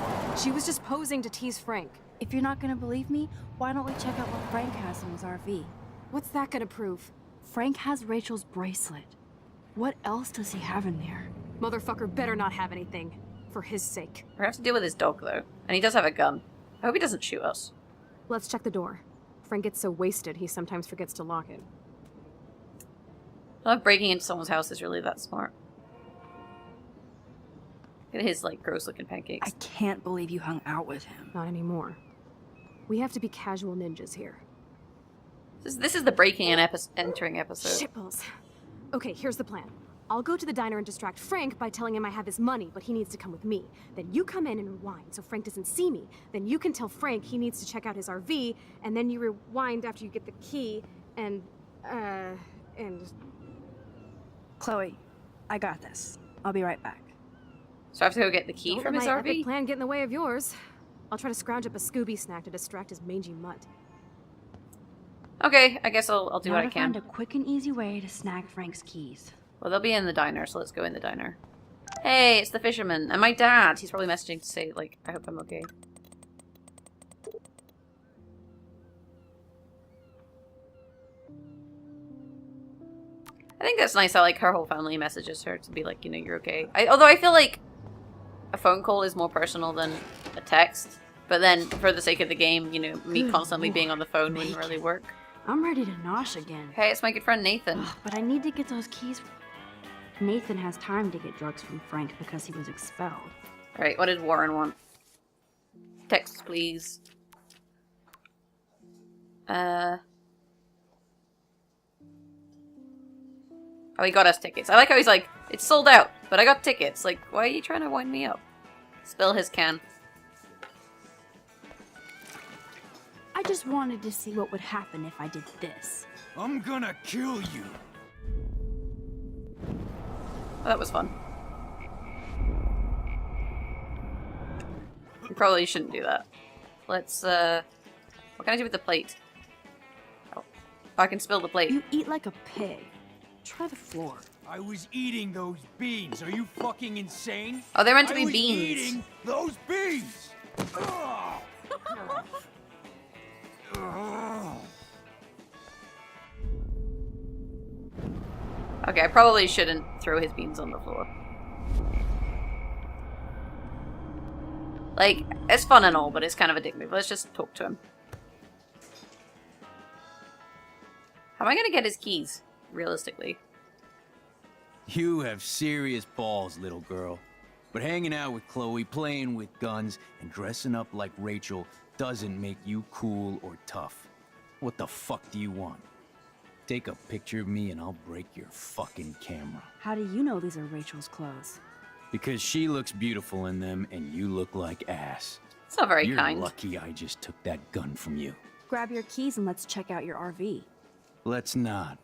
She was just posing to tease Frank. If you're not gonna believe me, why don't we check out what Frank has in his RV? What's that gonna prove? Frank has Rachel's bracelet. What else does he have in there? Motherfucker better not have anything. For his sake. We're gonna have to deal with his dog, though. And he does have a gun. I hope he doesn't shoot us. Let's check the door. Frank gets so wasted, he sometimes forgets to lock it. I love breaking into someone's house is really that smart. Look at his, like, gross-looking pancakes. I can't believe you hung out with him. Not anymore. We have to be casual ninjas here. This is the breaking and entering episode. Shitballs. Okay, here's the plan. I'll go to the diner and distract Frank by telling him I have his money, but he needs to come with me. Then you come in and rewind so Frank doesn't see me. Then you can tell Frank he needs to check out his RV, and then you rewind after you get the key, and... Chloe, I got this. I'll be right back. So I have to go get the key Don't from let his my RV? epic plan get in the way of yours. I'll try to scrounge up a Scooby snack to distract his mangy mutt. Okay, I guess I'll do what I can. Found a quick and easy way to snag Frank's keys. Well, they'll be in the diner, so let's go in the diner. Hey, it's the fisherman. And my dad. He's probably messaging to say, like, I hope I'm okay. I think that's nice how, like, her whole family messages her to be like, you know, you're okay. Although I feel like a phone call is more personal than a text. But then, for the sake of the game, you know, me constantly being on the phone wouldn't really work. I'm ready to nosh again. Hey, it's my good friend Nathan. But I need to get those keys. Nathan has time to get drugs from Frank because he was expelled. Alright, what did Warren want? Text, please. Oh, he got us tickets. I like how he's like, it's sold out, but I got tickets. Like, why are you trying to wind me up? Spill his can. I just wanted to see what would happen if I did this. I'm gonna kill you. Oh, that was fun. You probably shouldn't do that. Let's, what can I do with the plate? Oh, I can spill the plate. You eat like a pig. Try the floor. I was eating those beans. Are you fucking insane? Oh, they're meant to I be was beans. Eating those beans. Ugh. Ugh. Okay, I probably shouldn't throw his beans on the floor. Like, it's fun and all, but it's kind of addictive. Let's just talk to him. How am I gonna get his keys, realistically? You have serious balls, little girl. But hanging out with Chloe, playing with guns, and dressing up like Rachel doesn't make you cool or tough. What the fuck do you want? Take a picture of me and I'll break your fucking camera. How do you know these are Rachel's clothes? Because she looks beautiful in them and you look like ass. It's not very You're kind. lucky I just took that gun from you. Grab your keys and let's check out your RV. Let's not.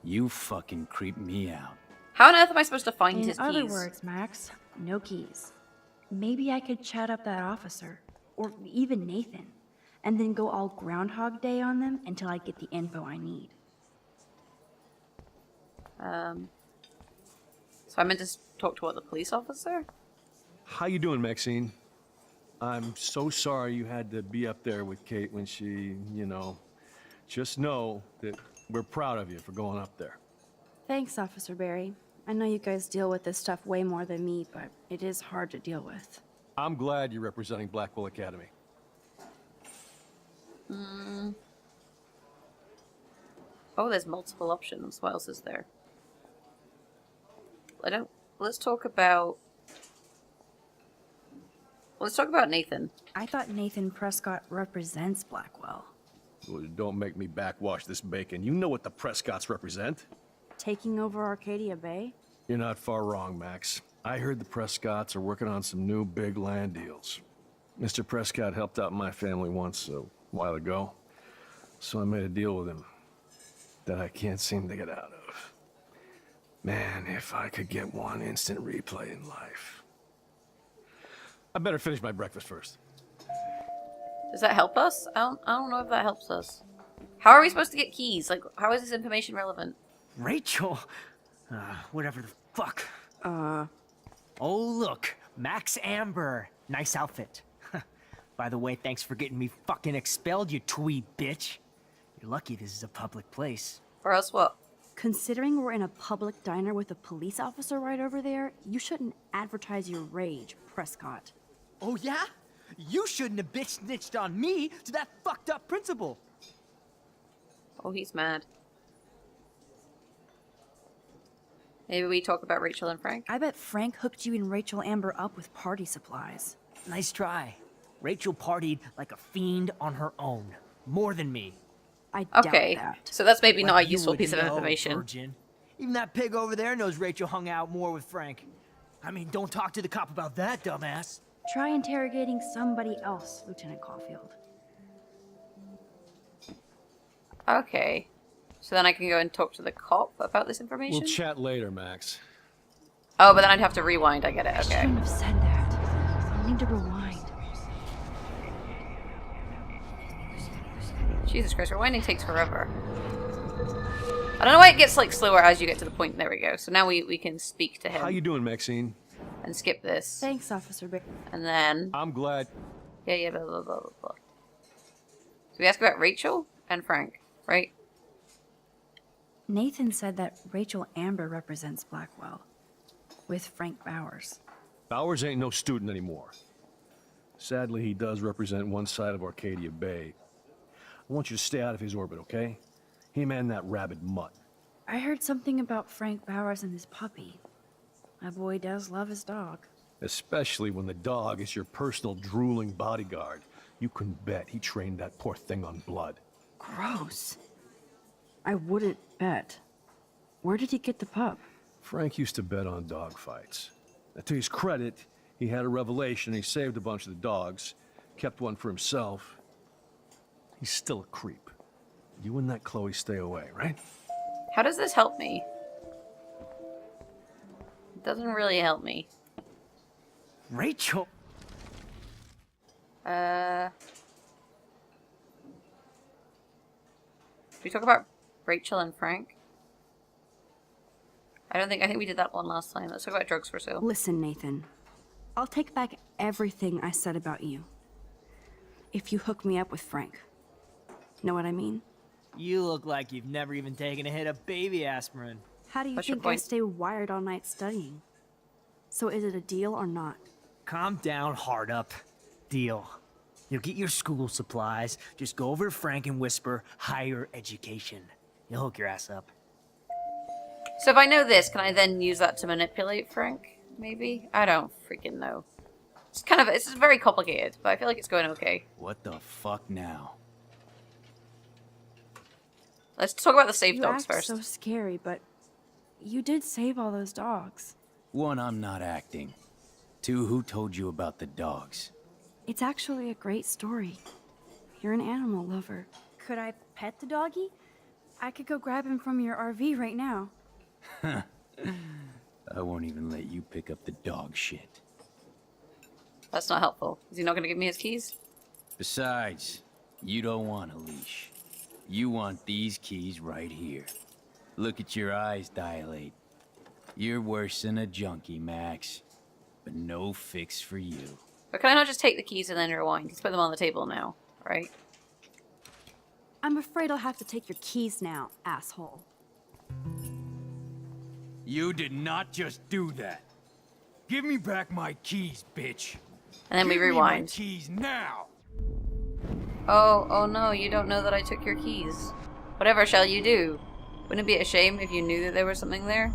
You fucking creep me out. How on earth am I supposed to find his In other keys? words, Max, no keys. Maybe I could chat up that officer, or even Nathan, and then go all Groundhog Day on them until I get the info I need. So I meant to talk to what, the police officer? How you doing, Maxine? I'm so sorry you had to be up there with Kate when she, you know, just know that we're proud of you for going up there. Thanks, Officer Barry. I know you guys deal with this stuff way more than me, but it is hard to deal with. I'm glad you're representing Blackwell Academy. Oh, there's multiple options. What else is there? Let's talk about Nathan. I thought Nathan Prescott represents Blackwell. Well, don't make me backwash this bacon. You know what the Prescotts represent. Taking over Arcadia Bay? You're not far wrong, Max. I heard the Prescotts are working on some new big land deals. Mr. Prescott helped out my family once a while ago, so I made a deal with him that I can't seem to get out of. Man, if I could get one instant replay in life. I better finish my breakfast first. Does that help us? I don't know if that helps us. How are we supposed to get keys? Like, how is this information relevant? Rachel? Whatever the fuck. Oh, look. Max Amber. Nice outfit. By the way, thanks for getting me fucking expelled, you twee bitch. You're lucky this is a public place. Or else what? Considering we're in a public diner with a police officer right over there, you shouldn't advertise your rage, Prescott. Oh, yeah? You shouldn't have bitch snitched on me to that fucked up principal. Oh, he's mad. Maybe we talk about Rachel and Frank? I bet Frank hooked you and Rachel Amber up with party supplies. Nice try. Rachel partied like a fiend on her own. More than me. I doubt Okay, that. so that's maybe not Like a you useful would piece of know, information. virgin. Even that pig over there knows Rachel hung out more with Frank. I mean, don't talk to the cop about that, dumbass. Try interrogating somebody else, Lieutenant Caulfield. Okay. So then I can go and talk to the cop about this information? We'll chat later, Max. Oh, but then I'd have to rewind. I get it. I Okay. shouldn't have said that. I'll need to rewind. Jesus Christ, rewinding takes forever. I don't know why it gets like slower as you get to the point. There we go. So now we can speak to him. How you doing, Maxine? And skip this. Thanks, Officer Bear. And then... I'm glad. Yeah, blah, blah, blah, blah. So we ask about Rachel and Frank, right? Nathan said that Rachel Amber represents Blackwell. With Frank Bowers. Bowers ain't no student anymore. Sadly, he does represent one side of Arcadia Bay. I want you to stay out of his orbit, okay? Him and that rabid mutt. I heard something about Frank Bowers and his puppy. My boy does love his dog. Especially when the dog is your personal drooling bodyguard. You can bet he trained that poor thing on blood. Gross. I wouldn't bet. Where did he get the pup? Frank used to bet on dog fights. Now, to his credit, he had a revelation. He saved a bunch of the dogs, kept one for himself. He's still a creep. You and that Chloe stay away, right? How does this help me? It doesn't really help me. Rachel? Should we talk about Rachel and Frank? I think we did that one last time. Let's talk about drugs for sale. Listen, Nathan. I'll take back everything I said about you. If you hook me up with Frank. Know what I mean? You look like you've never even taken a hit of baby aspirin. How do you What's your think I point? stay wired all night studying? So is it a deal or not? Calm down, hard up. Deal. You'll get your school supplies. Just go over to Frank and whisper higher education. You'll hook your ass up. So if I know this, can I then use that to manipulate Frank? Maybe? I don't freaking know. It's very complicated, but I feel like it's going okay. What the fuck now? Let's talk about the saved You dogs act first. so scary, but you did save all those dogs. One, I'm not acting. Two, who told you about the dogs? It's actually a great story. You're an animal lover. Could I pet the doggy? I could go grab him from your RV right now. I won't even let you pick up the dog shit. That's not helpful. Is he not going to give me his keys? Besides, you don't want a leash. You want these keys right here. Look at your eyes dilate. You're worse than a junkie, Max. But no fix for you. But can I not just take the keys and then rewind? He's put them on the table now, right? I'm afraid I'll have to take your keys now, asshole. You did not just do that. Give me back my keys, bitch. And then we Give me my rewind. keys now. Oh no, you don't know that I took your keys. Whatever shall you do? Wouldn't it be a shame if you knew that there was something there?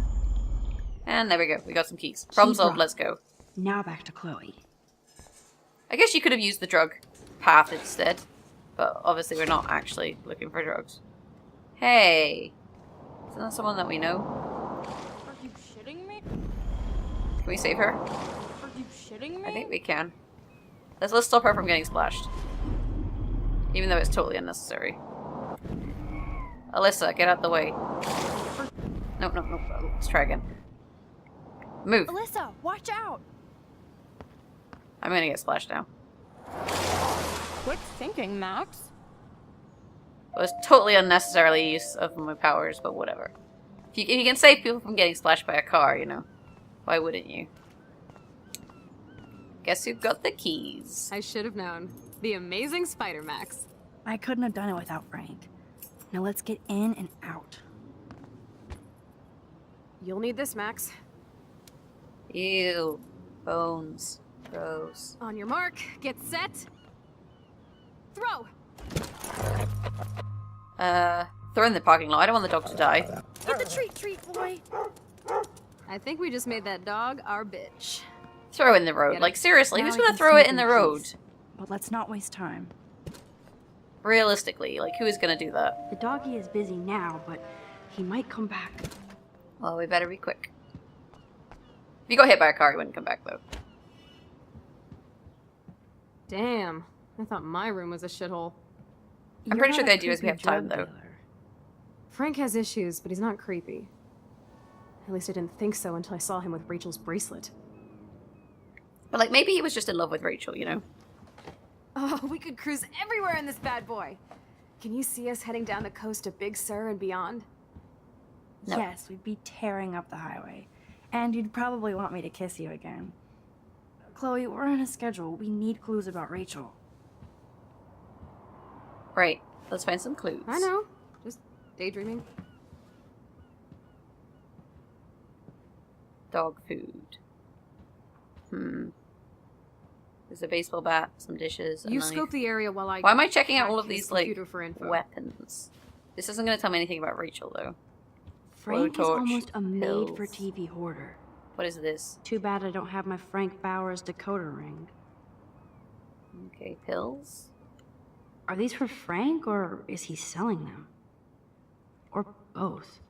And there we go, we got some keys. Problem solved, let's go. Now back to Chloe. I guess you could have used the drug path instead. But obviously we're not actually looking for drugs. Hey! Isn't that someone that we know? Are you shitting me? Can we save her? Are you shitting me? I think we can. Let's stop her from getting splashed. Even though it's totally unnecessary. Alyssa, get out the way. No. Let's try again. Move. Alyssa, watch out! I'm gonna get splashed now. Quick thinking, Max. was totally unnecessarily use of my powers, but whatever. If you can save people from getting splashed by a car, you know, why wouldn't you? Guess who got the keys? I should have known. The amazing Spider Max. I couldn't have done it without Frank. Now let's get in and out. You'll need this, Max. Ew. Bones. Gross. On your mark, get set. Throw! Throw in the parking lot. I don't want the dog to die. Get the treat, boy. I think we just made that dog our bitch. Throw in the road. Get Like, it. seriously, Now who's I gonna can throw sneak it in the in road? peace. But let's not waste time. Realistically, like, who is gonna do that? The doggy is busy now, but he might come back. Well, we better be quick. If you got hit by a car, he wouldn't come back, though. Damn. I thought my room was a shithole. I'm pretty sure the idea is we have time, though. Frank has issues, but he's not creepy. At least I didn't think so until I saw him with Rachel's bracelet. But, like, maybe he was just in love with Rachel, you know? Oh, we could cruise everywhere in this bad boy. Can you see us heading down the coast of Big Sur and beyond? No. Yes, we'd be tearing up the highway. And you'd probably want me to kiss you again. Chloe, we're on a schedule. We need clues about Rachel. Right. Let's find some clues. I know. Just daydreaming. Dog food. There's a baseball bat, some dishes, a You knife. scope the area while I. Why am I checking out all hack of his these, like, computer for info. weapons? This isn't going to tell me anything about Rachel, though. Frank is Blowtorch, almost a pills. made-for-TV hoarder. What is this? Too bad I don't have my Frank Bowers decoder ring. Okay, pills? Are these for Frank, or is he selling them? Or both?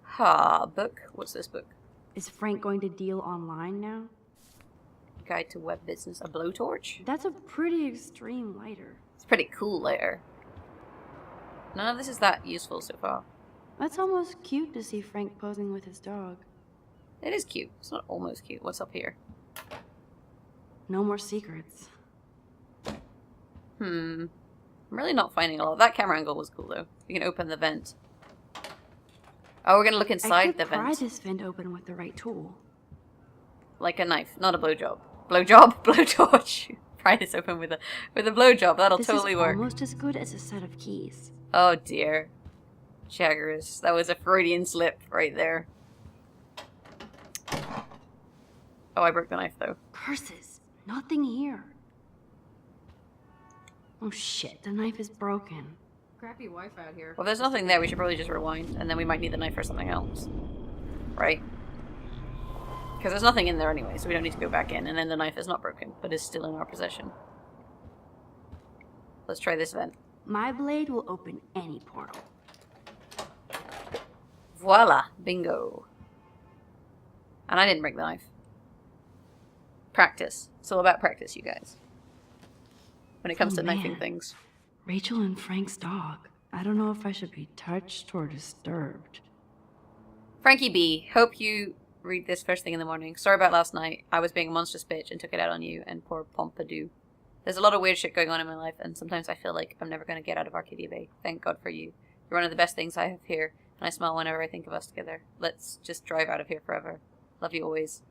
Ha, book. What's this book? Is Frank going to deal online now? Guide to web business. A blowtorch? That's a pretty extreme lighter. It's pretty cool later. None of this is that useful so far. That's almost cute to see Frank posing with his dog. It is cute. It's not almost cute. What's up here? No more secrets. I'm really not finding a lot. That camera angle was cool, though. You can open the vent. Oh, we're gonna look I inside could the pry vent. this vent open with the right tool. Like a knife, not a blowjob. Blowjob? Blowtorch. Pry this open with a blowjob. That'll This totally is work. almost as good as a set of keys. Oh dear. Jaggers. That was a Freudian slip right there. Oh, I broke the knife, though. Curses! Nothing here. Oh shit, the knife is broken. Crappy Wi-Fi out here. Well, if there's nothing there, we should probably just rewind, and then we might need the knife for something else. Right? Because there's nothing in there anyway, so we don't need to go back in, and then the knife is not broken, but is still in our possession. Let's try this vent. My blade will open any portal. Voila! Bingo. And I didn't break the knife. Practice. It's all about practice, you guys. When it comes to knifing man. things. Rachel and Frank's dog. I don't know if I should be touched or disturbed. Frankie B, hope you read this first thing in the morning. Sorry about last night. I was being a monstrous bitch and took it out on you and poor Pompadour. There's a lot of weird shit going on in my life, and sometimes I feel like I'm never going to get out of Arcadia Bay. Thank God for you. You're one of the best things I have here, and I smile whenever I think of us together. Let's just drive out of here forever. Love you always.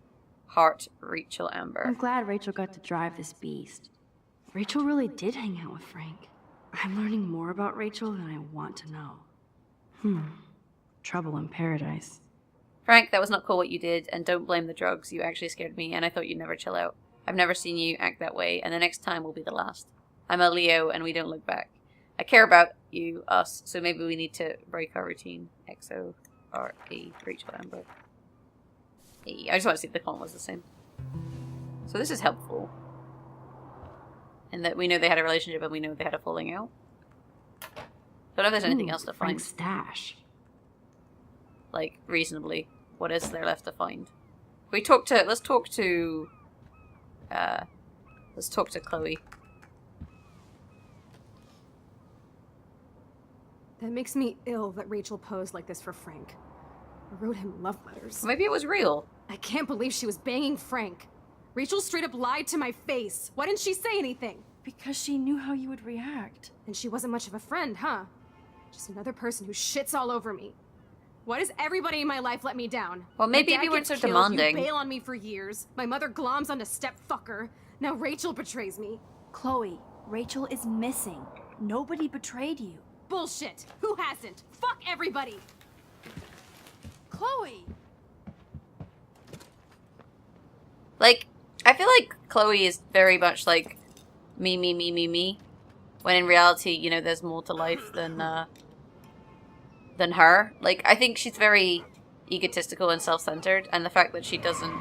Heart, Rachel Amber. I'm glad Rachel got to drive this beast. Rachel really did hang out with Frank. I'm learning more about Rachel than I want to know. Trouble in paradise. Frank, that was not cool what you did, and don't blame the drugs. You actually scared me, and I thought you'd never chill out. I've never seen you act that way, and the next time will be the last. I'm a Leo, and we don't look back. I care about you, us, so maybe we need to break our routine. XO-R-A, Rachel Amber. I just want to see if the font was the same. So this is helpful. And that we know they had a relationship and we know they had a falling out. Don't know if there's anything else to find. Frank's stash. Like, reasonably. What is there left to find? Let's talk to Chloe. That makes me ill that Rachel posed like this for Frank. I wrote him love letters. Maybe it was real. I can't believe she was banging Frank. Rachel straight up lied to my face. Why didn't she say anything? Because she knew how you would react. And she wasn't much of a friend, huh? Just another person who shits all over me. Why does everybody in my life let me down? Well, maybe My if dad you weren't gets so killed, demanding. You bail on me for years. My mother gloms onto step-fucker. Now Rachel betrays me. Chloe, Rachel is missing. Nobody betrayed you. Bullshit. Who hasn't? Fuck everybody. Chloe! Like, I feel like Chloe is very much like me, me, me, me, me. When in reality, you know, there's more to life than her. Like, I think she's very egotistical and self-centered, and the fact that she doesn't...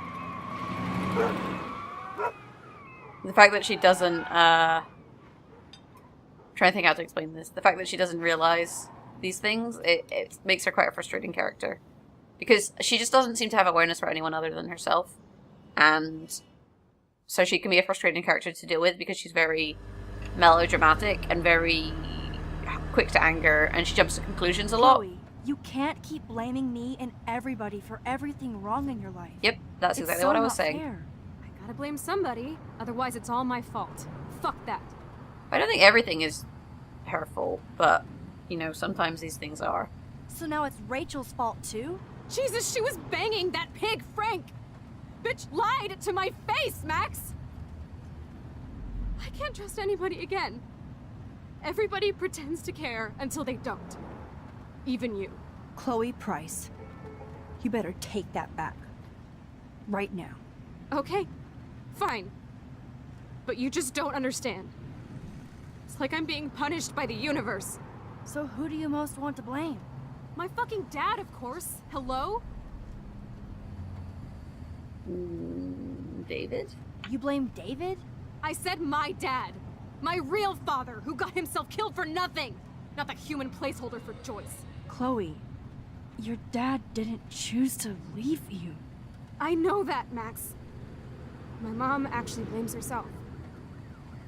trying to think how to explain this. The fact that she doesn't realize these things, it makes her quite a frustrating character. Because she just doesn't seem to have awareness for anyone other than herself. And so she can be a frustrating character to deal with because she's very melodramatic and very quick to anger, and she jumps to conclusions a lot. Chloe, you can't keep blaming me and everybody for everything wrong in your life. Yep, that's It's exactly so what I was not saying. fair. I gotta blame somebody, otherwise it's all my fault. Fuck that. I don't think everything is her fault, but, you know, sometimes these things are. So now it's Rachel's fault too? Jesus, she was banging that pig, Frank! Bitch lied to my face, Max! I can't trust anybody again. Everybody pretends to care until they don't. Even you. Chloe Price, you better take that back. Right now. Okay, fine. But you just don't understand. It's like I'm being punished by the universe. So who do you most want to blame? My fucking dad, of course. Hello? David? You blame David? I said my dad. My real father, who got himself killed for nothing. Not that human placeholder for Joyce. Chloe, your dad didn't choose to leave you. I know that, Max. My mom actually blames herself.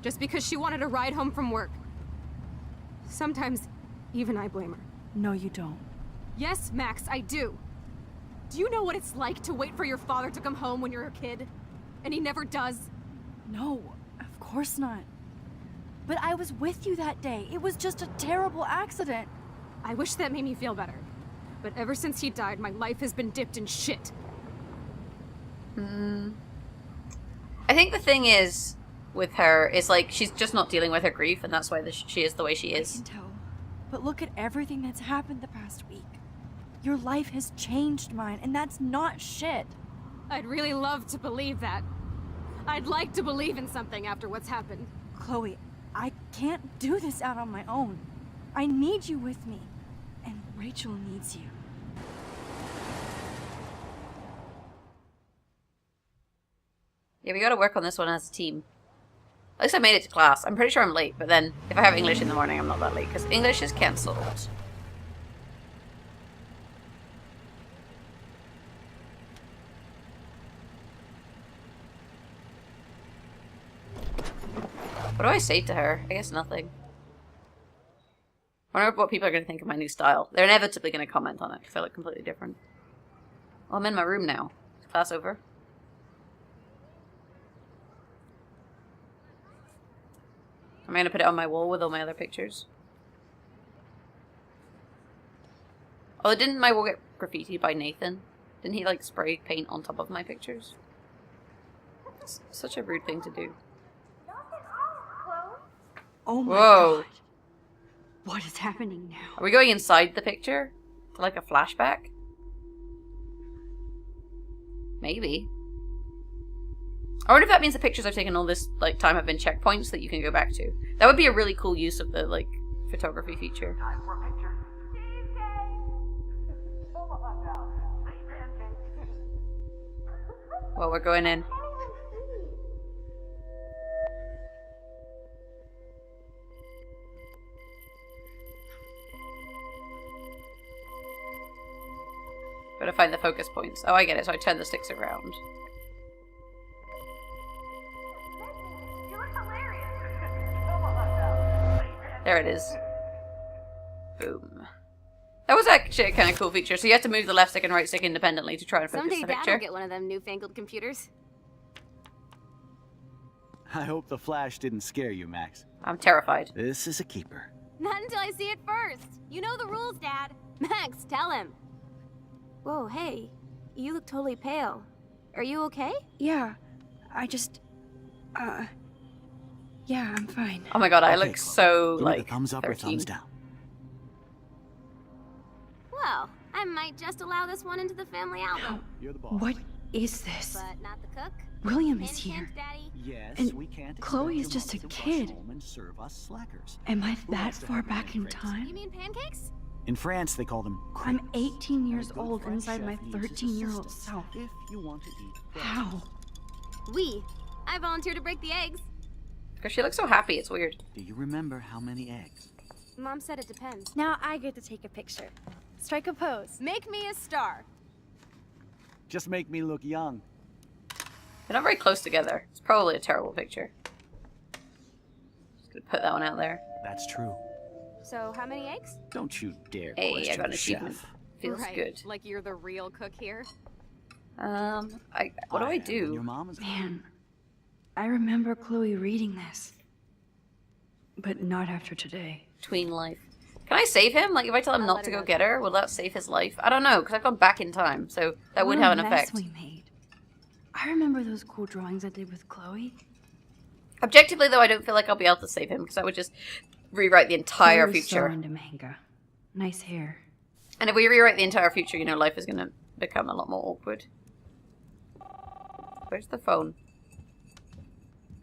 Just because she wanted a ride home from work. Sometimes, even I blame her. No, you don't. Yes, Max, I do. Do you know what it's like to wait for your father to come home when you're a kid? And he never does? No, of course not. But I was with you that day. It was just a terrible accident. I wish that made me feel better. But ever since he died, my life has been dipped in shit. I think the thing is, with her, is like, she's just not dealing with her grief, and that's why she is the way she is. I can tell. But look at everything that's happened the past week. Your life has changed mine, and that's not shit. I'd really love to believe that. I'd like to believe in something after what's happened. Chloe, I can't do this out on my own. I need you with me. And Rachel needs you. Yeah, we gotta work on this one as a team. At least I made it to class. I'm pretty sure I'm late, but then if I have English in the morning, I'm not that late, because English is cancelled. What do I say to her? I guess nothing. I wonder what people are going to think of my new style. They're inevitably going to comment on it, because I look completely different. Oh, I'm in my room now. Is class over? I'm going to put it on my wall with all my other pictures. Oh, didn't my wall get graffitied by Nathan? Didn't he, like, spray paint on top of my pictures? It's such a rude thing to do. Oh my Whoa. god. What is happening now? Are we going inside the picture? To, like, a flashback? Maybe. I wonder if that means the pictures I've taken all this like time have been checkpoints that you can go back to. That would be a really cool use of the like photography feature. Well, we're going in. Gotta find the focus points. Oh, I get it. So I turn the sticks around. There it is. Boom. That was actually a kind of cool feature. So you have to move the left stick and right stick independently to try and focus Someday the Dad'll picture. get one of them newfangled computers. I hope the flash didn't scare you, Max. I'm terrified. This is a keeper. Not until I see it first. You know the rules, Dad. Max, tell him. Whoa, hey. You look totally pale. Are you okay? Yeah, I just... yeah, I'm fine. Oh my god, I Okay, look Chloe. so, Give me the like, thumbs up or 13. thumbs down. Well, I might just allow this one into the family album. You're the boss. What is this? But not the cook. William is Hint, here. hint, Daddy. Yes, And we can't Chloe expect is your just a mom to rush kid. home and serve us slackers. Am I Who that wants to far have back in pancakes? time? You mean pancakes? In France, they call them I'm crepes. 18 years And a good old French inside my chef uses 13-year-old assistance self. If you want to eat How? We. I volunteer to break the eggs. Because she looks so happy, it's weird. Do you remember how many eggs? Mom said it depends. Now I get to take a picture. Strike a pose. Make me a star. Just make me look young. They're not very close together. It's probably a terrible picture. Just gonna put that one out there. That's true. So, how many eggs? Don't you dare Hey, I question got an the achievement. chef. Feels good. Like you're the real cook here? What do I am, and do? Your mom is Man, I remember Chloe reading this. But not after today. Tween life. Can I save him? Like, if I tell him I'll not let to her go know. get her, will that save his life? I don't know, because I've gone back in time, so that would What have a an mess effect. we made. I remember those cool drawings I did with Chloe. Objectively, though, I don't feel like I'll be able to save him, because that would just rewrite the entire Chloe was future. so into manga. Nice hair. And if we rewrite the entire future, you know, life is going to become a lot more awkward. Where's the phone?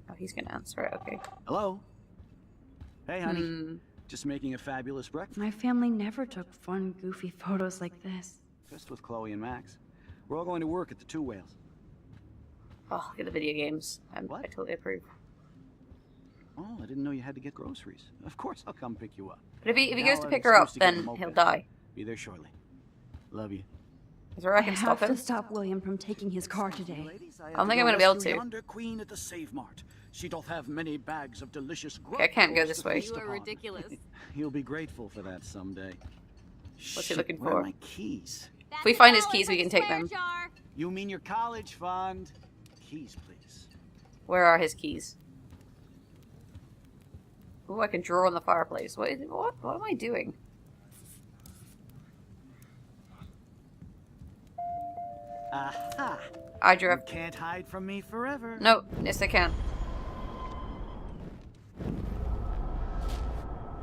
Oh, he's going to answer it, okay. Hello? Hey, honey. Just making a fabulous breakfast. My family never took fun, goofy photos like this. Just with Chloe and Max. We're all going to work at the Two Whales. Oh, look at the video games. I totally approve. Oh, I didn't know you had to get groceries. Of course I'll come pick you up. But if he Now goes to an pick her up, excuse to get then the he'll moped. die. Be there shortly. Love you. Is there I can stop have him? to stop William from taking his car today. I don't think I'm going to be able to. Yonder queen at the Save Mart. She doth have many bags of delicious grub Okay, I can't go for us this to way. feast You are upon. ridiculous. You'll be grateful for that someday. What's he Shit, looking where for? are my keys? If we find his keys, we can take them. Jar. You mean your college fund? Keys, please. Where are his keys? Oh, I can draw on the fireplace. What am I doing? Aha! I drew. You can't hide from me forever. No, yes I can.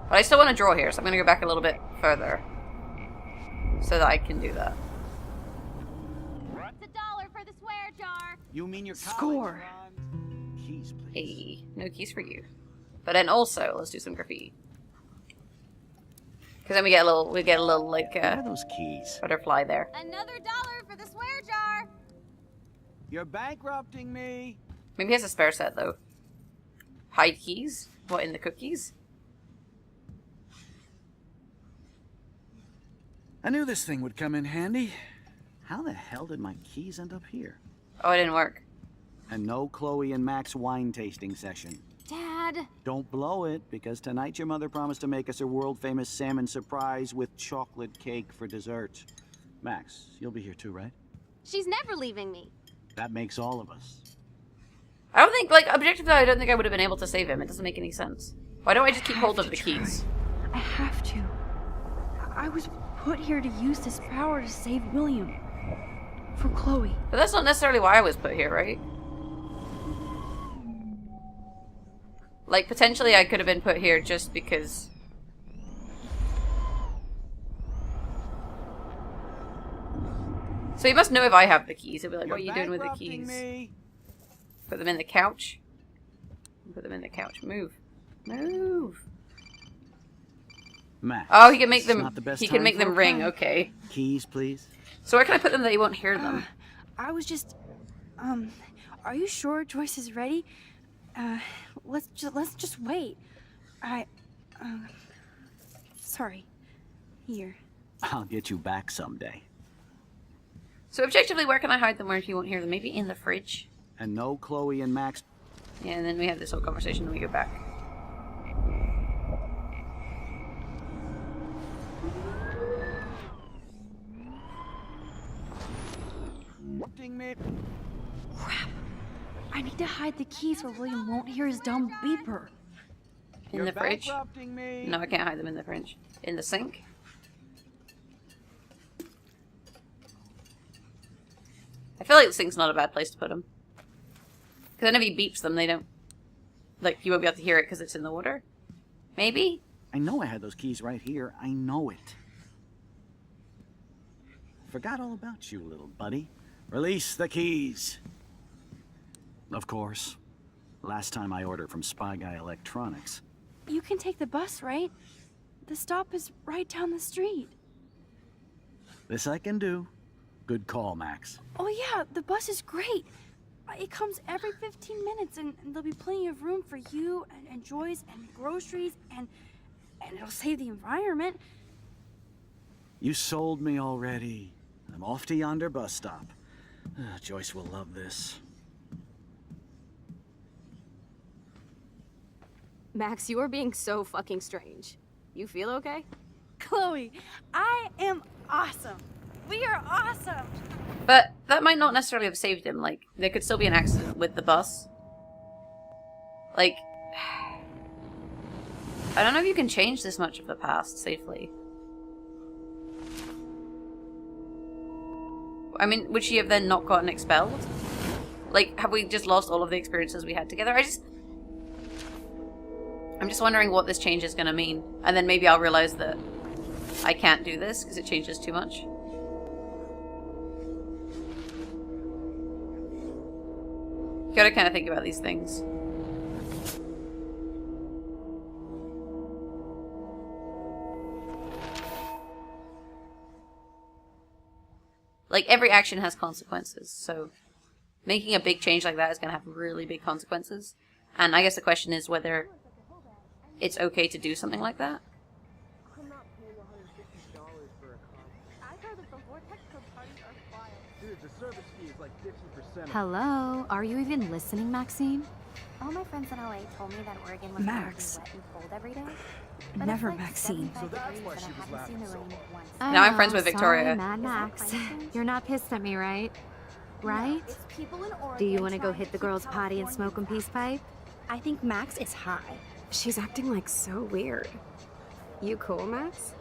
But I still want to draw here, so I'm going to go back a little bit further. So that I can do that. It's $1 for the swear jar. You mean your Score. college fund? Keys, please. Hey, no keys for you. But then also, let's do some graffiti. Because then we get a little like Where are those keys? butterfly there. Another $1 for the swear jar. You're bankrupting me. Maybe he has a spare set though. Hide keys? What, in the cookies? I knew this thing would come in handy. How the hell did my keys end up here? Oh, it didn't work. And no Chloe and Max wine tasting session. Dad. Don't blow it, because tonight your mother promised to make us a world-famous salmon surprise with chocolate cake for dessert. Max, you'll be here too, right? She's never leaving me. That makes all of us. I don't think, like, objectively, I don't think I would have been able to save him. It doesn't make any sense. Why don't I just keep hold of the keys? I have to. I was put here to use this power to save William. For Chloe. But that's not necessarily why I was put here, right? Like, potentially I could have been put here just because... So he must know if I have the keys. He'll be like, what are you doing with the keys? Me. Put them in the couch. Put them in the couch. Move. Move. Max, Oh, he can make this is them. not the best He can time make for them a ring. prank. Okay. Keys, please. So where can I put them that he won't hear them? I was just, are you sure Joyce is ready? Let's just wait. Sorry. Here. I'll get you back someday. So objectively, where can I hide them where he won't hear them? Maybe in the fridge. And no Chloe and Max. Yeah, and then we have this whole conversation and we go back. Me. Crap. I need to hide the keys where William won't hear his dumb beeper. In the fridge? bankrupting me. No, I can't hide them in the fridge. In the sink? I feel like the sink's not a bad place to put them. Because then if he beeps them, they don't... Like, you won't be able to hear it because it's in the water? Maybe? I know I had those keys right here. I know it. Forgot all about you, little buddy. Release the keys. Of course. Last time I ordered from Spy Guy Electronics. You can take the bus, right? The stop is right down the street. This I can do. Good call, Max. Oh yeah, the bus is great. It comes every 15 minutes and there'll be plenty of room for you and Joyce and groceries and it'll save the environment. You sold me already. I'm off to yonder bus stop. Joyce will love this. Max, you are being so fucking strange. You feel okay? Chloe, I am awesome. We are awesome. But that might not necessarily have saved him. Like, there could still be an accident with the bus. Like, I don't know if you can change this much of the past safely. I mean, would she have then not gotten expelled? Like, have we just lost all of the experiences we had together? I'm just wondering what this change is going to mean. And then maybe I'll realize that I can't do this because it changes too much. You gotta kind of think about these things. Like, every action has consequences, so making a big change like that is going to have really big consequences. And I guess the question is whether it's okay to do something like that. I'm not paying $150 for a concert. I heard that the Vortex Club parties are wild. Dude, the service fee is like 50%. Hello? Are you even listening, Maxine? All my friends in LA told me that Oregon was Max. wet and cold every day. But Never it's like Maxine. 75 So that's degrees why and she I was haven't laughing seen the so rain hard. once. Now I'm friends with Sorry, Victoria. Mad Max. You're not pissed at me, right? Right? It's people in Oregon Do you want to go trying hit the keep girls' potty and smoke a Californians peace pipe? I think Max is high. She's acting like so weird. You cool, Max?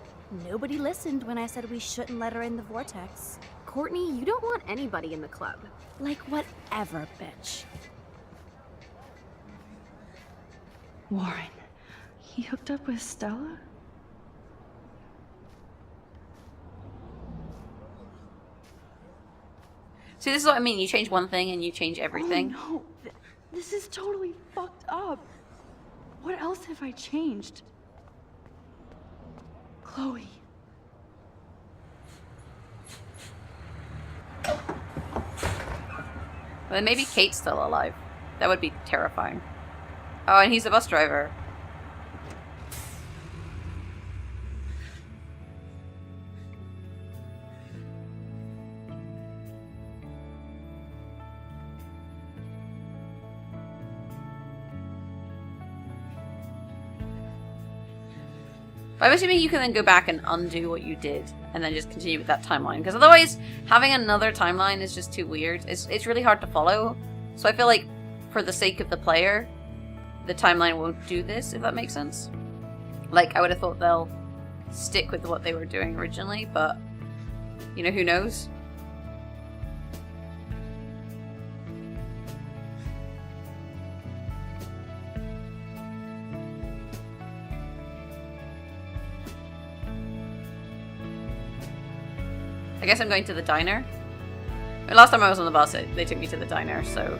Nobody listened when I said we shouldn't let her in the vortex. Courtney, you don't want anybody in the club. Like whatever, bitch. Warren, he hooked up with Stella? See, this is what I mean. You change one thing and you change everything. Oh, no. This is totally fucked up. What else have I changed? Chloe. Well, then maybe Kate's still alive. That would be terrifying. Oh, and he's a bus driver. But I'm assuming you can then go back and undo what you did and then just continue with that timeline. Because otherwise, having another timeline is just too weird. It's really hard to follow. So I feel like for the sake of the player, the timeline won't do this, if that makes sense. Like, I would have thought they'll stick with what they were doing originally, but, you know, who knows? I guess I'm going to the diner. Last time I was on the bus, they took me to the diner, so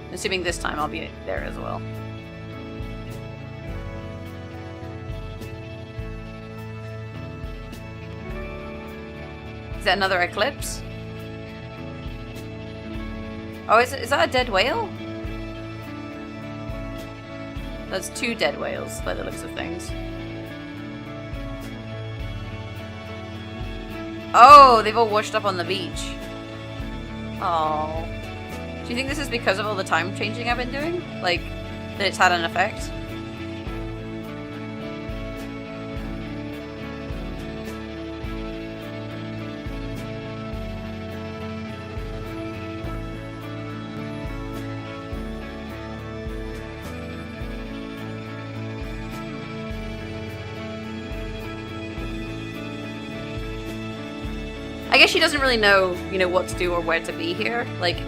I'm assuming this time I'll be there as well. Is that another eclipse? Oh, is that a dead whale? That's 2 dead whales by the looks of things. Oh, they've all washed up on the beach. Oh. Do you think this is because of all the time changing I've been doing? Like, that it's had an effect? I guess she doesn't really know, you know, what to do or where to be here. Like,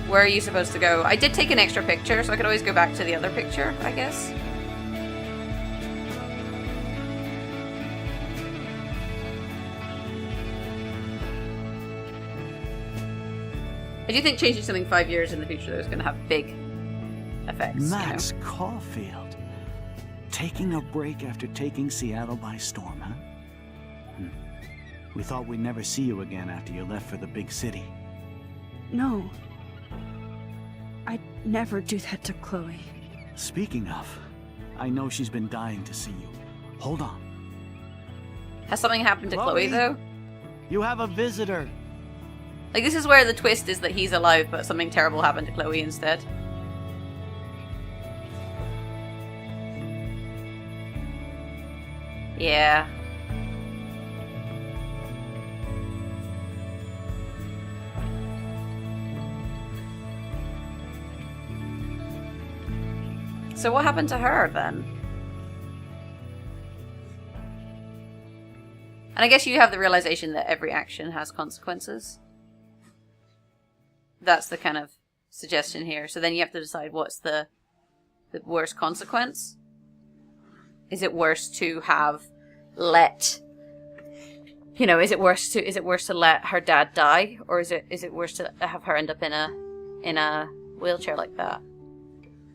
where are you supposed to go? I did take an extra picture, so I could always go back to the other picture, I guess. I do think changing something 5 years in the future, though, is going to have big effects. Max Caulfield. Taking a break after taking Seattle by storm, huh? We thought we'd never see you again after you left for the big city. No. I'd never do that to Chloe. Speaking of, I know she's been dying to see you. Hold on. Has something happened to Chloe, though? You have a visitor. Like, this is where the twist is that he's alive, but something terrible happened to Chloe instead. Yeah. So what happened to her, then? And I guess you have the realization that every action has consequences. That's the kind of suggestion here. So then you have to decide what's the worst consequence. Is it worse to have let, you know, is it worse to let her dad die, or is it worse to have her end up in a wheelchair like that?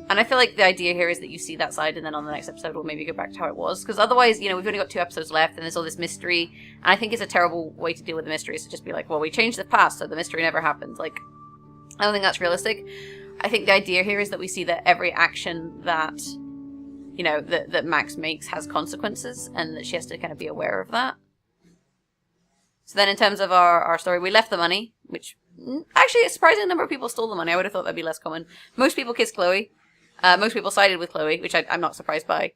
And I feel like the idea here is that you see that side, and then on the next episode we'll maybe go back to how it was. Because otherwise, you know, we've only got 2 episodes left, and there's all this mystery. And I think it's a terrible way to deal with the mystery, is to just be like, well, we changed the past, so the mystery never happened. Like, I don't think that's realistic. I think the idea here is that we see that every action that, you know, that Max makes has consequences, and that she has to kind of be aware of that. So then in terms of our story, we left the money, which actually a surprising number of people stole the money. I would have thought that'd be less common. Most people kissed Chloe. Most people sided with Chloe, which I'm not surprised by.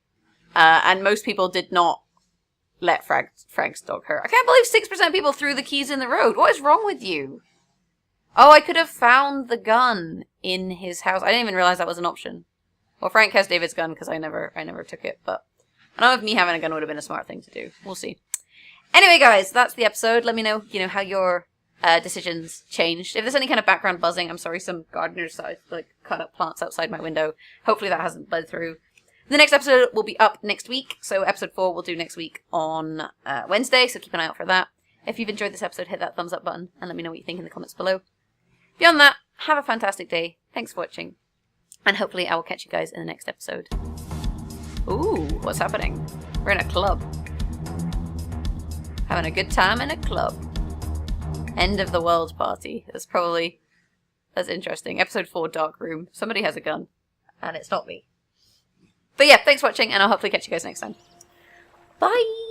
And most people did not let Frank stalk her. I can't believe 6% of people threw the keys in the road. What is wrong with you? Oh, I could have found the gun in his house. I didn't even realize that was an option. Well, Frank has David's gun because I never took it, but I don't know if me having a gun would have been a smart thing to do. We'll see. Anyway, guys, that's the episode. Let me know, you know, how your decisions changed. If there's any kind of background buzzing, I'm sorry, some gardeners like cut up plants outside my window. Hopefully that hasn't bled through. The next episode will be up next week, so episode 4 we'll do next week on Wednesday, so keep an eye out for that. If you've enjoyed this episode, hit that thumbs up button and let me know what you think in the comments below. Beyond that, have a fantastic day. Thanks for watching, and hopefully I will catch you guys in the next episode. Ooh, what's happening? We're in a club. Having a good time in a club. End of the world party. That's interesting. Episode 4, Dark Room. Somebody has a gun. And it's not me. But yeah, thanks for watching, and I'll hopefully catch you guys next time. Bye!